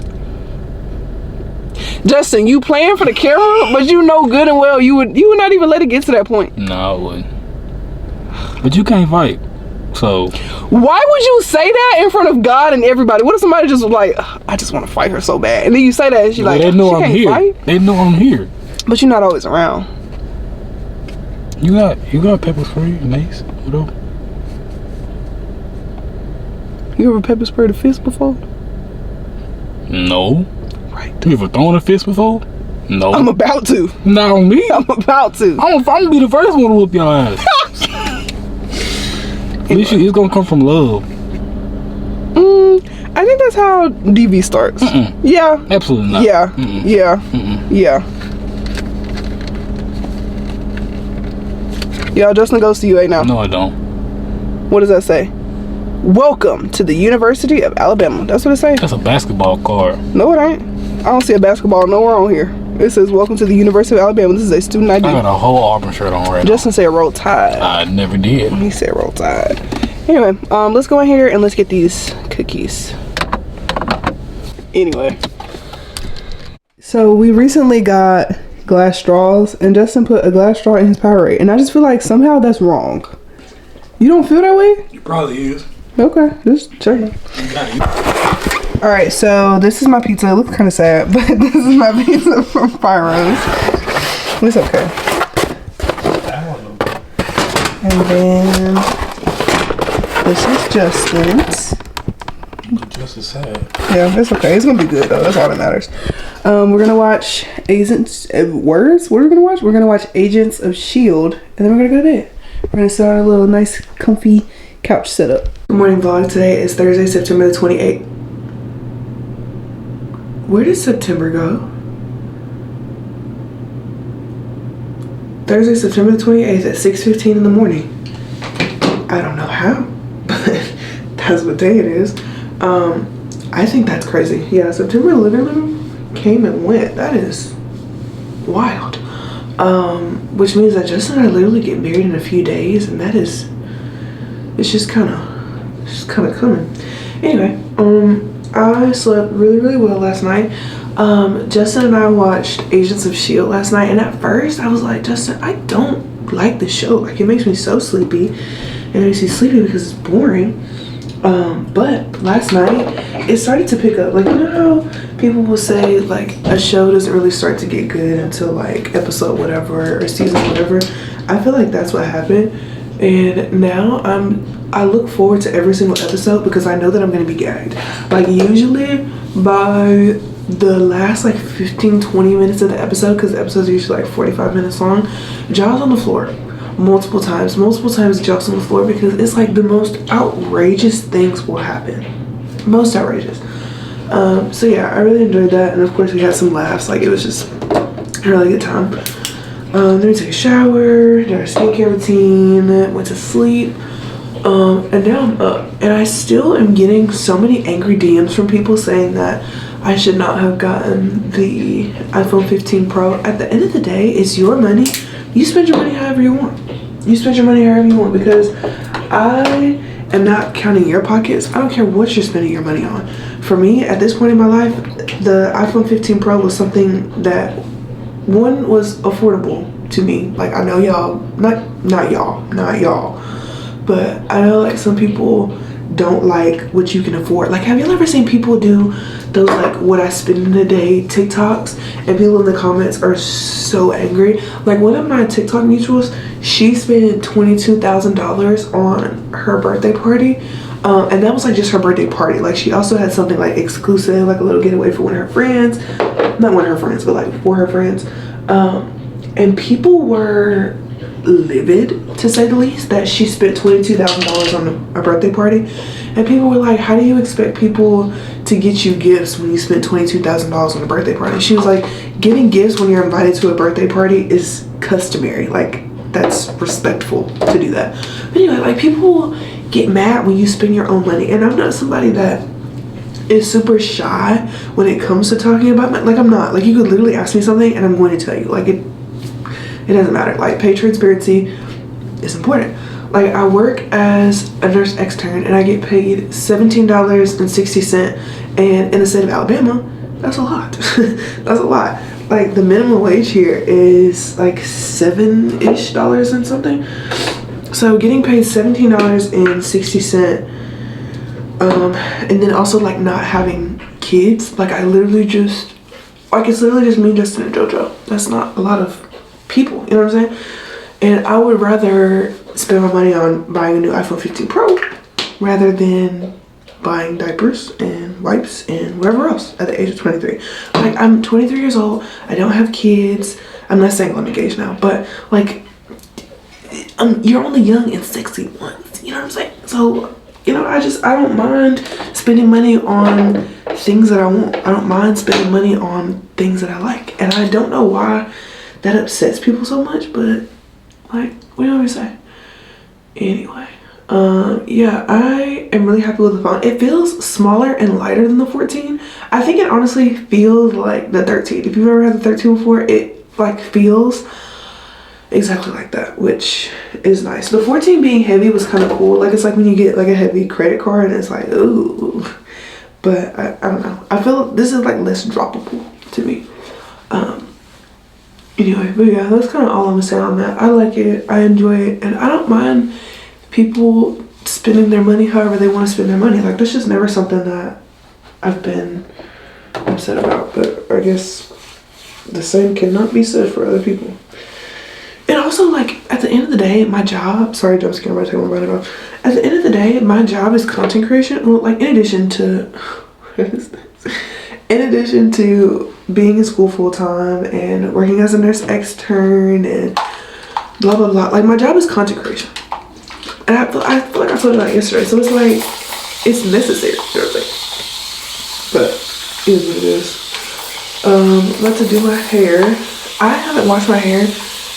Justin, you playing for the camera, but you know good and well you would not even let it get to that point. No, I wouldn't. But you can't fight. So why would you say that in front of God and everybody? What if somebody just was like, I just want to fight her so bad, and then you say that and she's like, they know she I'm can't here. fight? They know I'm here. But you're not always around. You got pepper spray, mace, whatever. You ever pepper sprayed a fist before? No. Right. You ever thrown a fist before? No. I'm about to. Not on me. I'm about to. I'm gonna be the first one to whoop your ass. It's gonna come from love. I think that's how DV starts. Yeah. Absolutely not. Yeah. Yeah. Yeah. Yeah, Justin goes to UA now. No, I don't. What does that say? Welcome to the University of Alabama. That's what it says? That's a basketball card. No, it ain't. I don't see a basketball nowhere on here. It says, welcome to the University of Alabama. This is a student ID. I got a whole Auburn shirt on right Justin said roll tide. I never did. He said roll tide. Anyway, let's go in here and let's get these cookies. Anyway. So we recently got glass straws, and Justin put a glass straw in his Powerade, and I just feel like somehow that's wrong. You don't feel that way? It probably is. Okay, just checking. All right, so this is my pizza. It looks kind of sad, but this is my pizza from Pyro's. It's okay. And then this is Justin's. Just as sad. Yeah, it's okay. It's gonna be good though. That's all that matters. We're gonna watch Agents Words. What are we gonna watch? We're gonna watch Agents of S.H.I.E.L.D. and then we're gonna go to bed. We're gonna start our little nice, comfy couch setup. Good morning vlog. Today is Thursday, September the 28th. Where did September go? Thursday, September the 28th at 6:15 in the morning. I don't know how, but that's what day it is. I think that's crazy. Yeah, September literally came and went. That is wild. Which means that Justin and I literally get married in a few days, and that is, it's just kind of coming. Anyway, I slept really well last night. Justin and I watched Agents of S.H.I.E.L.D. last night, and at first I was like, Justin, I don't like the show. Like, it makes me so sleepy, and it makes me sleepy because it's boring. But last night it started to pick up. Like, you know how people will say like a show doesn't really start to get good until like episode whatever or season whatever. I feel like that's what happened, and now I look forward to every single episode because I know that I'm gonna be gagged. Like, usually by the last like 15-20 minutes of the episode, because the episodes are usually like 45 minutes long, jaw's on the floor. Multiple times jaw's on the floor, because it's like the most outrageous things will happen. Most outrageous. So yeah, I really enjoyed that, and of course we had some laughs. Like, it was just a really good time. Then we took a shower, did our skincare routine, went to sleep, and now I'm up. And I still am getting so many angry DMs from people saying that I should not have gotten the iPhone 15 Pro. At the end of the day, it's your money. You spend your money however you want. Because I am not counting your pockets. I don't care what you're spending your money on. For me, at this point in my life, the iPhone 15 Pro was something that, one, was affordable to me. Like, I know y'all, not y'all, but I know like some people don't like what you can afford. Like, have you ever seen people do those like what I spend in a day TikToks, and people in the comments are so angry? Like, one of my TikTok mutuals, she spent $22,000 on her birthday party, and that was like just her birthday party. Like, she also had something like exclusive, like a little getaway for one of her friends, not one of her friends, but like for her friends, and people were livid, to say the least, that she spent $22,000 on a birthday party. And people were like, how do you expect people to get you gifts when you spent $22,000 on a birthday party? She was like, giving gifts when you're invited to a birthday party is customary. Like, that's respectful to do that. But anyway, like, people get mad when you spend your own money. And I'm not somebody that is super shy when it comes to talking about money. Like, I'm not. Like, you could literally ask me something and I'm going to tell you. Like, it doesn't matter. Like, pay transparency is important. Like, I work as a nurse extern and I get paid $17.60, and in the state of Alabama, that's a lot. That's a lot. Like, the minimum wage here is like $7-ish and something. So getting paid $17.60, and then also like not having kids, like, I literally just, like, it's literally just me, Justin, and JoJo. That's not a lot of people, you know what I'm saying? And I would rather spend my money on buying a new iPhone 15 Pro rather than buying diapers and wipes and whatever else at the age of 23. Like, I'm 23 years old. I don't have kids. I'm not single, I'm engaged now, but like, you're only young and sexy once, you know what I'm saying? So, you know, I don't mind spending money on things that I want. I don't mind spending money on things that I like. And I don't know why that upsets people so much, but like, what do you always say? Anyway, yeah, I am really happy with the phone. It feels smaller and lighter than the 14. I think it honestly feels like the 13. If you've ever had the 13 before, it like feels exactly like that, which is nice. The 14 being heavy was kind of cool. Like, it's like when you get like a heavy credit card and it's like, ooh. But I don't know. I feel this is like less droppable to me. Anyway, but yeah, that's kind of all I'm gonna say on that. I like it, I enjoy it, and I don't mind people spending their money however they want to spend their money. Like, that's just never something that I've been upset about, but I guess the same cannot be said for other people. And also, like, at the end of the day, my job, sorry, jump scare, I'm taking my running off. At the end of the day, my job is content creation. Well, like, in addition to, what is this? In addition to being in school full time and working as a nurse extern and blah, blah, blah. Like, my job is content creation. And I feel like I told you that yesterday. So it's like, it's necessary. You know what I'm saying? But it is what it is. I'm about to do my hair. I haven't washed my hair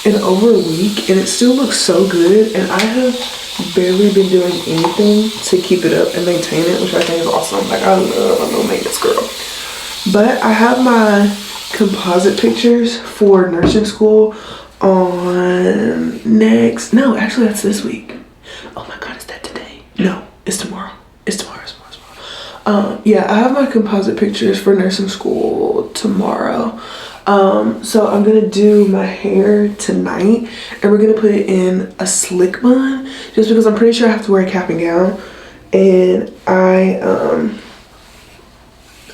in over a week and it still looks so good. And I have barely been doing anything to keep it up and maintain it, which I think is awesome. Like, I love a no maintenance girl. But I have my composite pictures for nursing school on actually that's this week. Oh my god, is that today? No, it's tomorrow. It's tomorrow. Yeah, I have my composite pictures for nursing school tomorrow. So I'm gonna do my hair tonight and we're gonna put it in a slick bun just because I'm pretty sure I have to wear a cap and gown, and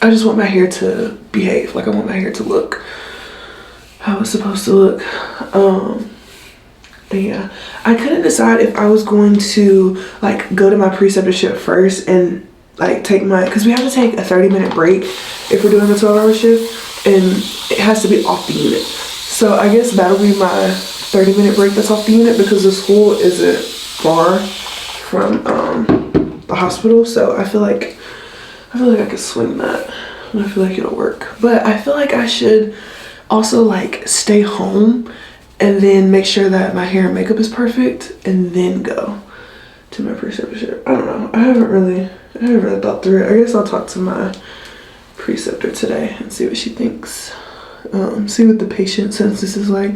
I just want my hair to behave. Like, I want my hair to look how it's supposed to look. But yeah, I couldn't decide if I was going to like go to my preceptorship first and like take my, because we have to take a 30-minute break if we're doing a 12-hour shift, and it has to be off the unit. So I guess that'll be my 30-minute break that's off the unit, because the school isn't far from the hospital. So I feel like I could swing that, and I feel like it'll work. But I feel like I should also like stay home and then make sure that my hair and makeup is perfect and then go to my preceptorship. I don't know. I haven't really thought through it. I guess I'll talk to my preceptor today and see what she thinks. See what the patient census is like.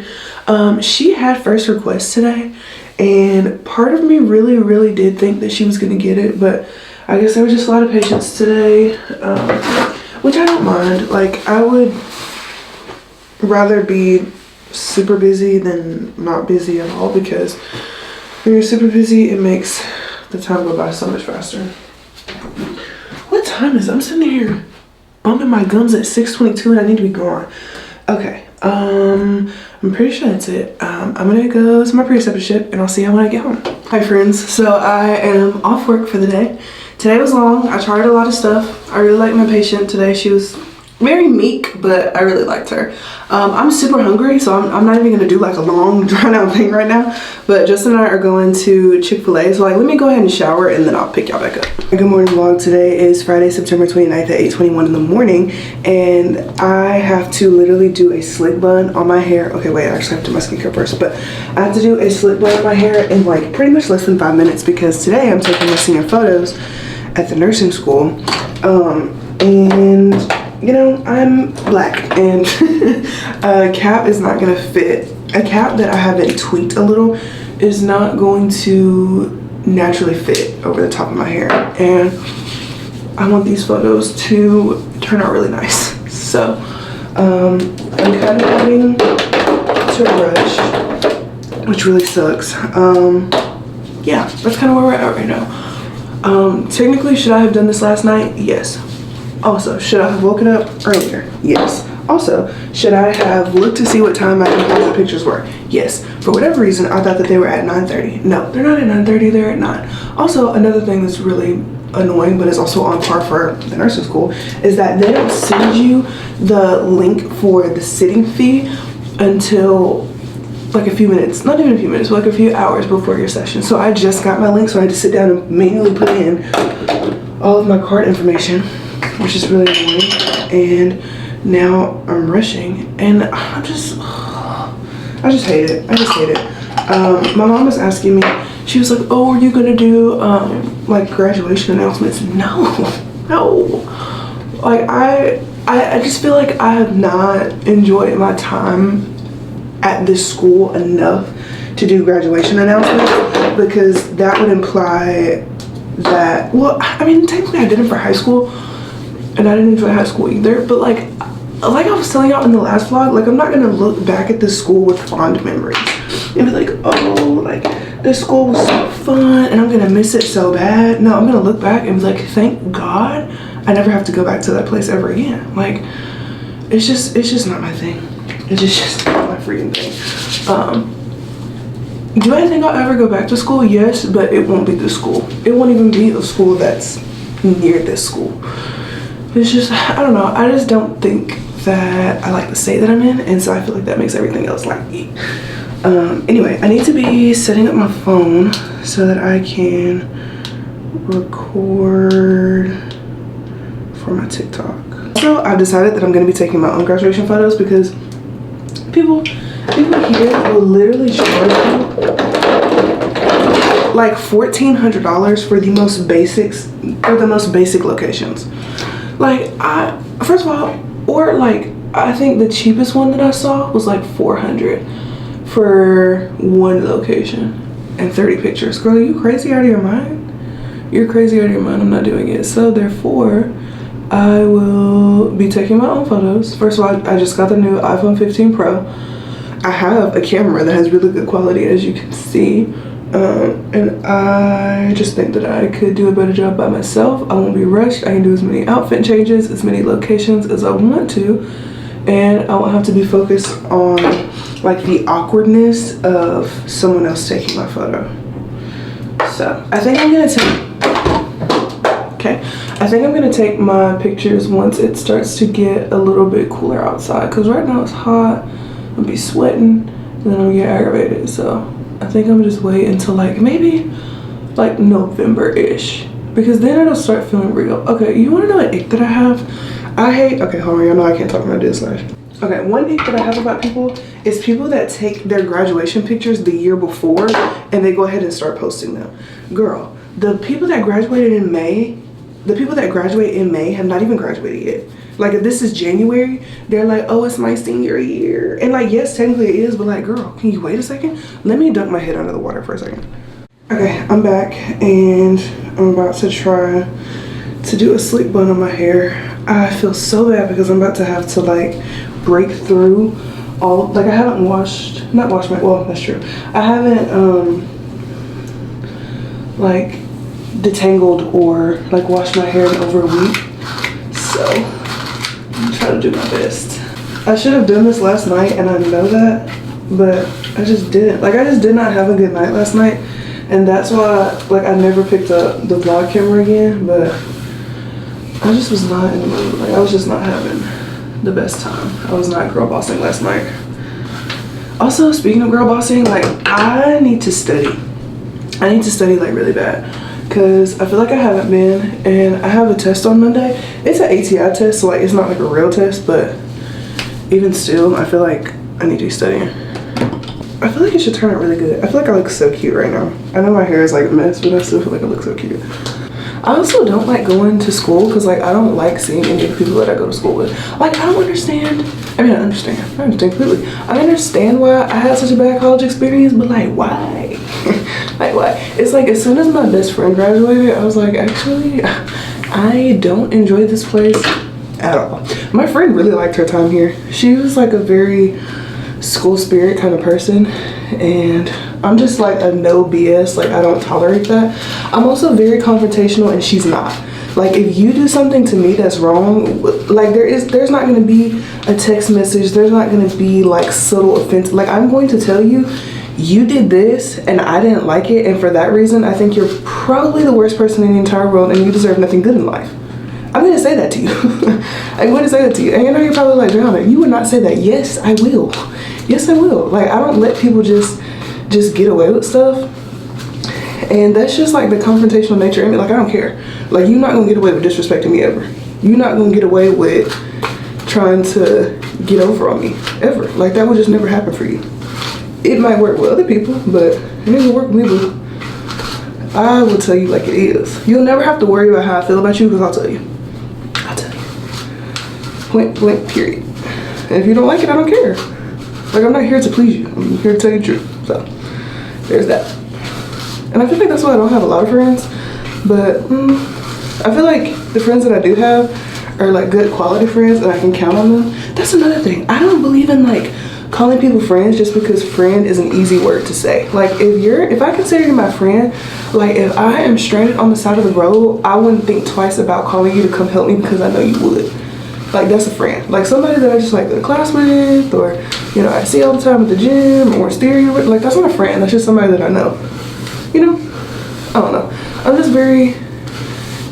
She had first request today, and part of me really did think that she was gonna get it, but I guess there were just a lot of patients today, which I don't mind. Like, I would rather be super busy than not busy at all, because when you're super busy, it makes the time go by so much faster. What time is it? I'm sitting here bumping my gums at 6:22 and I need to be gone. Okay, I'm pretty sure that's it. I'm gonna go to my preceptorship and I'll see you when I get home. Hi friends, so I am off work for the day. Today was long. I tried a lot of stuff. I really liked my patient today. She was very meek, but I really liked her. I'm super hungry, so I'm not even gonna do like a long drawn out thing right now, but Justin and I are going to Chick-fil-A, so like let me go ahead and shower and then I'll pick y'all back up. Good morning vlog. Today is Friday, September 29th at 8:21 in the morning, and I have to literally do a slick bun on my hair. Okay, wait, I actually have to do my skincare first, but I have to do a slick bun on my hair in like pretty much less than 5 minutes, because today I'm taking my senior photos at the nursing school, and you know, I'm black and a cap is not gonna fit. A cap that I haven't tweaked a little is not going to naturally fit over the top of my hair, and I want these photos to turn out really nice. So I'm kind of having to rush, which really sucks. Yeah, that's kind of where we're at right now. Technically, should I have done this last night? Yes. Also, should I have woken up earlier? Yes. Also, should I have looked to see what time my composite pictures were? Yes. For whatever reason, I thought that they were at 9:30. No, they're not at 9:30, they're at 9. Also, another thing that's really annoying, but is also on par for the nursing school, is that they don't send you the link for the sitting fee until like a few minutes, not even a few minutes, but like a few hours before your session. So I just got my link, so I had to sit down and manually put in all of my card information, which is really annoying. And now I'm rushing, and I just hate it. I just hate it. My mom was asking me, she was like, oh, are you gonna do like graduation announcements? No. Like I just feel like I have not enjoyed my time at this school enough to do graduation announcements, because that would imply that, well, I mean, technically I did it for high school and I didn't enjoy high school either, but like like I was telling y'all in the last vlog, like I'm not gonna look back at this school with fond memories and be like, oh, like this school was so fun and I'm gonna miss it so bad. No, I'm gonna look back and be like, thank God I never have to go back to that place ever again. Like it's just not my thing. It's just not my freaking thing. Do I think I'll ever go back to school? Yes, but it won't be this school. It won't even be a school that's near this school. It's just, I don't know. I just don't think that I like the state that I'm in, and so I feel like that makes everything else like me. Anyway, I need to be setting up my phone so that I can record for my TikTok. So I've decided that I'm going to be taking my own graduation photos because people here will literally charge you like $1,400 for the most basic locations. Like first of all, or like I think the cheapest one that I saw was like $400 for one location and 30 pictures. Girl, are you crazy out of your mind? You're crazy out of your mind. I'm not doing it. So therefore, I will be taking my own photos. First of all, I just got the new iPhone 15 Pro. I have a camera that has really good quality, as you can see. And I just think that I could do a better job by myself. I won't be rushed. I can do as many outfit changes, as many locations as I want to, and I won't have to be focused on like the awkwardness of someone else taking my photo. So I think I'm gonna take my pictures once it starts to get a little bit cooler outside, because right now it's hot. I'm gonna be sweating and then I'm gonna get aggravated. So I think I'm gonna just wait until like maybe like November-ish, because then it'll start feeling real. Okay, you wanna know an ick that I have? I hate, okay, hold on, y'all know I can't talk about this slash. Okay, one ick that I have about people is people that take their graduation pictures the year before and they go ahead and start posting them. Girl, the people that graduated in May, have not even graduated yet. Like if this is January, they're like, oh, it's my senior year. And like, yes, technically it is, but like, girl, can you wait a second? Let me dunk my head under the water for a second. Okay, I'm back and I'm about to try to do a sleep bun on my hair. I feel so bad because I'm about to have to like break through all, like I haven't not washed my, well, that's true. I haven't like detangled or like washed my hair in over a week. So I'm trying to do my best. I should have done this last night and I know that, but I just didn't. Like I just did not have a good night last night, and that's why like I never picked up the vlog camera again, but I just was not in the mood. Like I was just not having the best time. I was not girl bossing last night. Also, speaking of girl bossing, like I need to study. I need to study like really bad, because I feel like I haven't been, and I have a test on Monday. It's an ATI test, so like it's not like a real test, but even still, I feel like I need to be studying. I feel like it should turn out really good. I feel like I look so cute right now. I know my hair is like a mess, but I still feel like I look so cute. I also don't like going to school because like I don't like seeing any of the people that I go to school with. Like I don't understand. I mean, I understand completely. I understand why I had such a bad college experience, but like why? Like why? It's like as soon as my best friend graduated, I was like, actually, I don't enjoy this place at all. My friend really liked her time here. She was like a very school spirit kind of person, and I'm just like a no BS. Like I don't tolerate that. I'm also very confrontational, and she's not. Like if you do something to me that's wrong, like there's not going to be a text message, there's not going to be like subtle offense. Like I'm going to tell you, you did this and I didn't like it, and for that reason I think you're probably the worst person in the entire world and you deserve nothing good in life. I'm going to say that to you. I'm going to say that to you. And you know, you're probably like, Brianna, you would not say that. Yes, I will. Yes, I will. Like I don't let people just get away with stuff. And that's just like the confrontational nature in me. Like I don't care. Like you're not gonna get away with disrespecting me ever. You're not gonna get away with trying to get over on me ever. Like that would just never happen for you. It might work with other people, but it ain't gonna work with me, boo. I will tell you like it is. You'll never have to worry about how I feel about you, because I'll tell you. I'll tell you. Point blank, period. And if you don't like it, I don't care. Like I'm not here to please you. I'm here to tell you the truth. So there's that. And I feel like that's why I don't have a lot of friends. But I feel like the friends that I do have are like good quality friends and I can count on them. That's another thing. I don't believe in like calling people friends just because friend is an easy word to say. Like if I consider you my friend, like if I am stranded on the side of the road, I wouldn't think twice about calling you to come help me because I know you would. Like that's a friend. Like somebody that I just like a class with, or you know I see all the time at the gym or stereo with. Like that's not a friend. That's just somebody that I know. You know, I don't know. I'm just very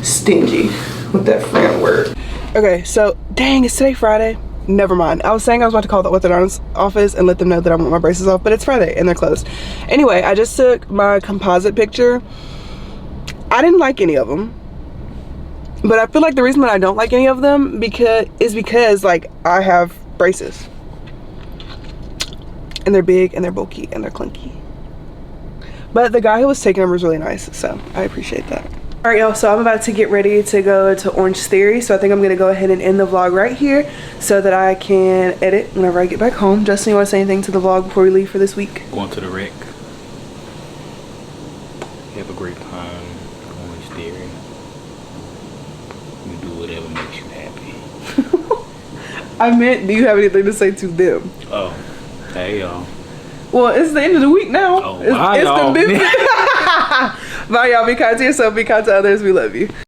stingy with that friend word. Okay, so dang, it's today Friday. Never mind. I was saying I was about to call the orthodontist office and let them know that I want my braces off, but it's Friday and they're closed. Anyway, I just took my composite picture. I didn't like any of them. But I feel like the reason that I don't like any of them is because like I have braces. And they're big and they're bulky and they're clunky. But the guy who was taking them was really nice, so I appreciate that. All right, y'all, so I'm about to get ready to go to Orangetheory. So I think I'm gonna go ahead and end the vlog right here so that I can edit whenever I get back home. Justin, you wanna say anything to the vlog before we leave for this week? Going to the rec. Have a great time. Orangetheory. You do whatever makes you happy. I meant, do you have anything to say to them? Oh, hey y'all. Well, it's the end of the week now. Oh, bye, y'all. Bye, y'all. Be kind to yourself, be kind to others. We love you.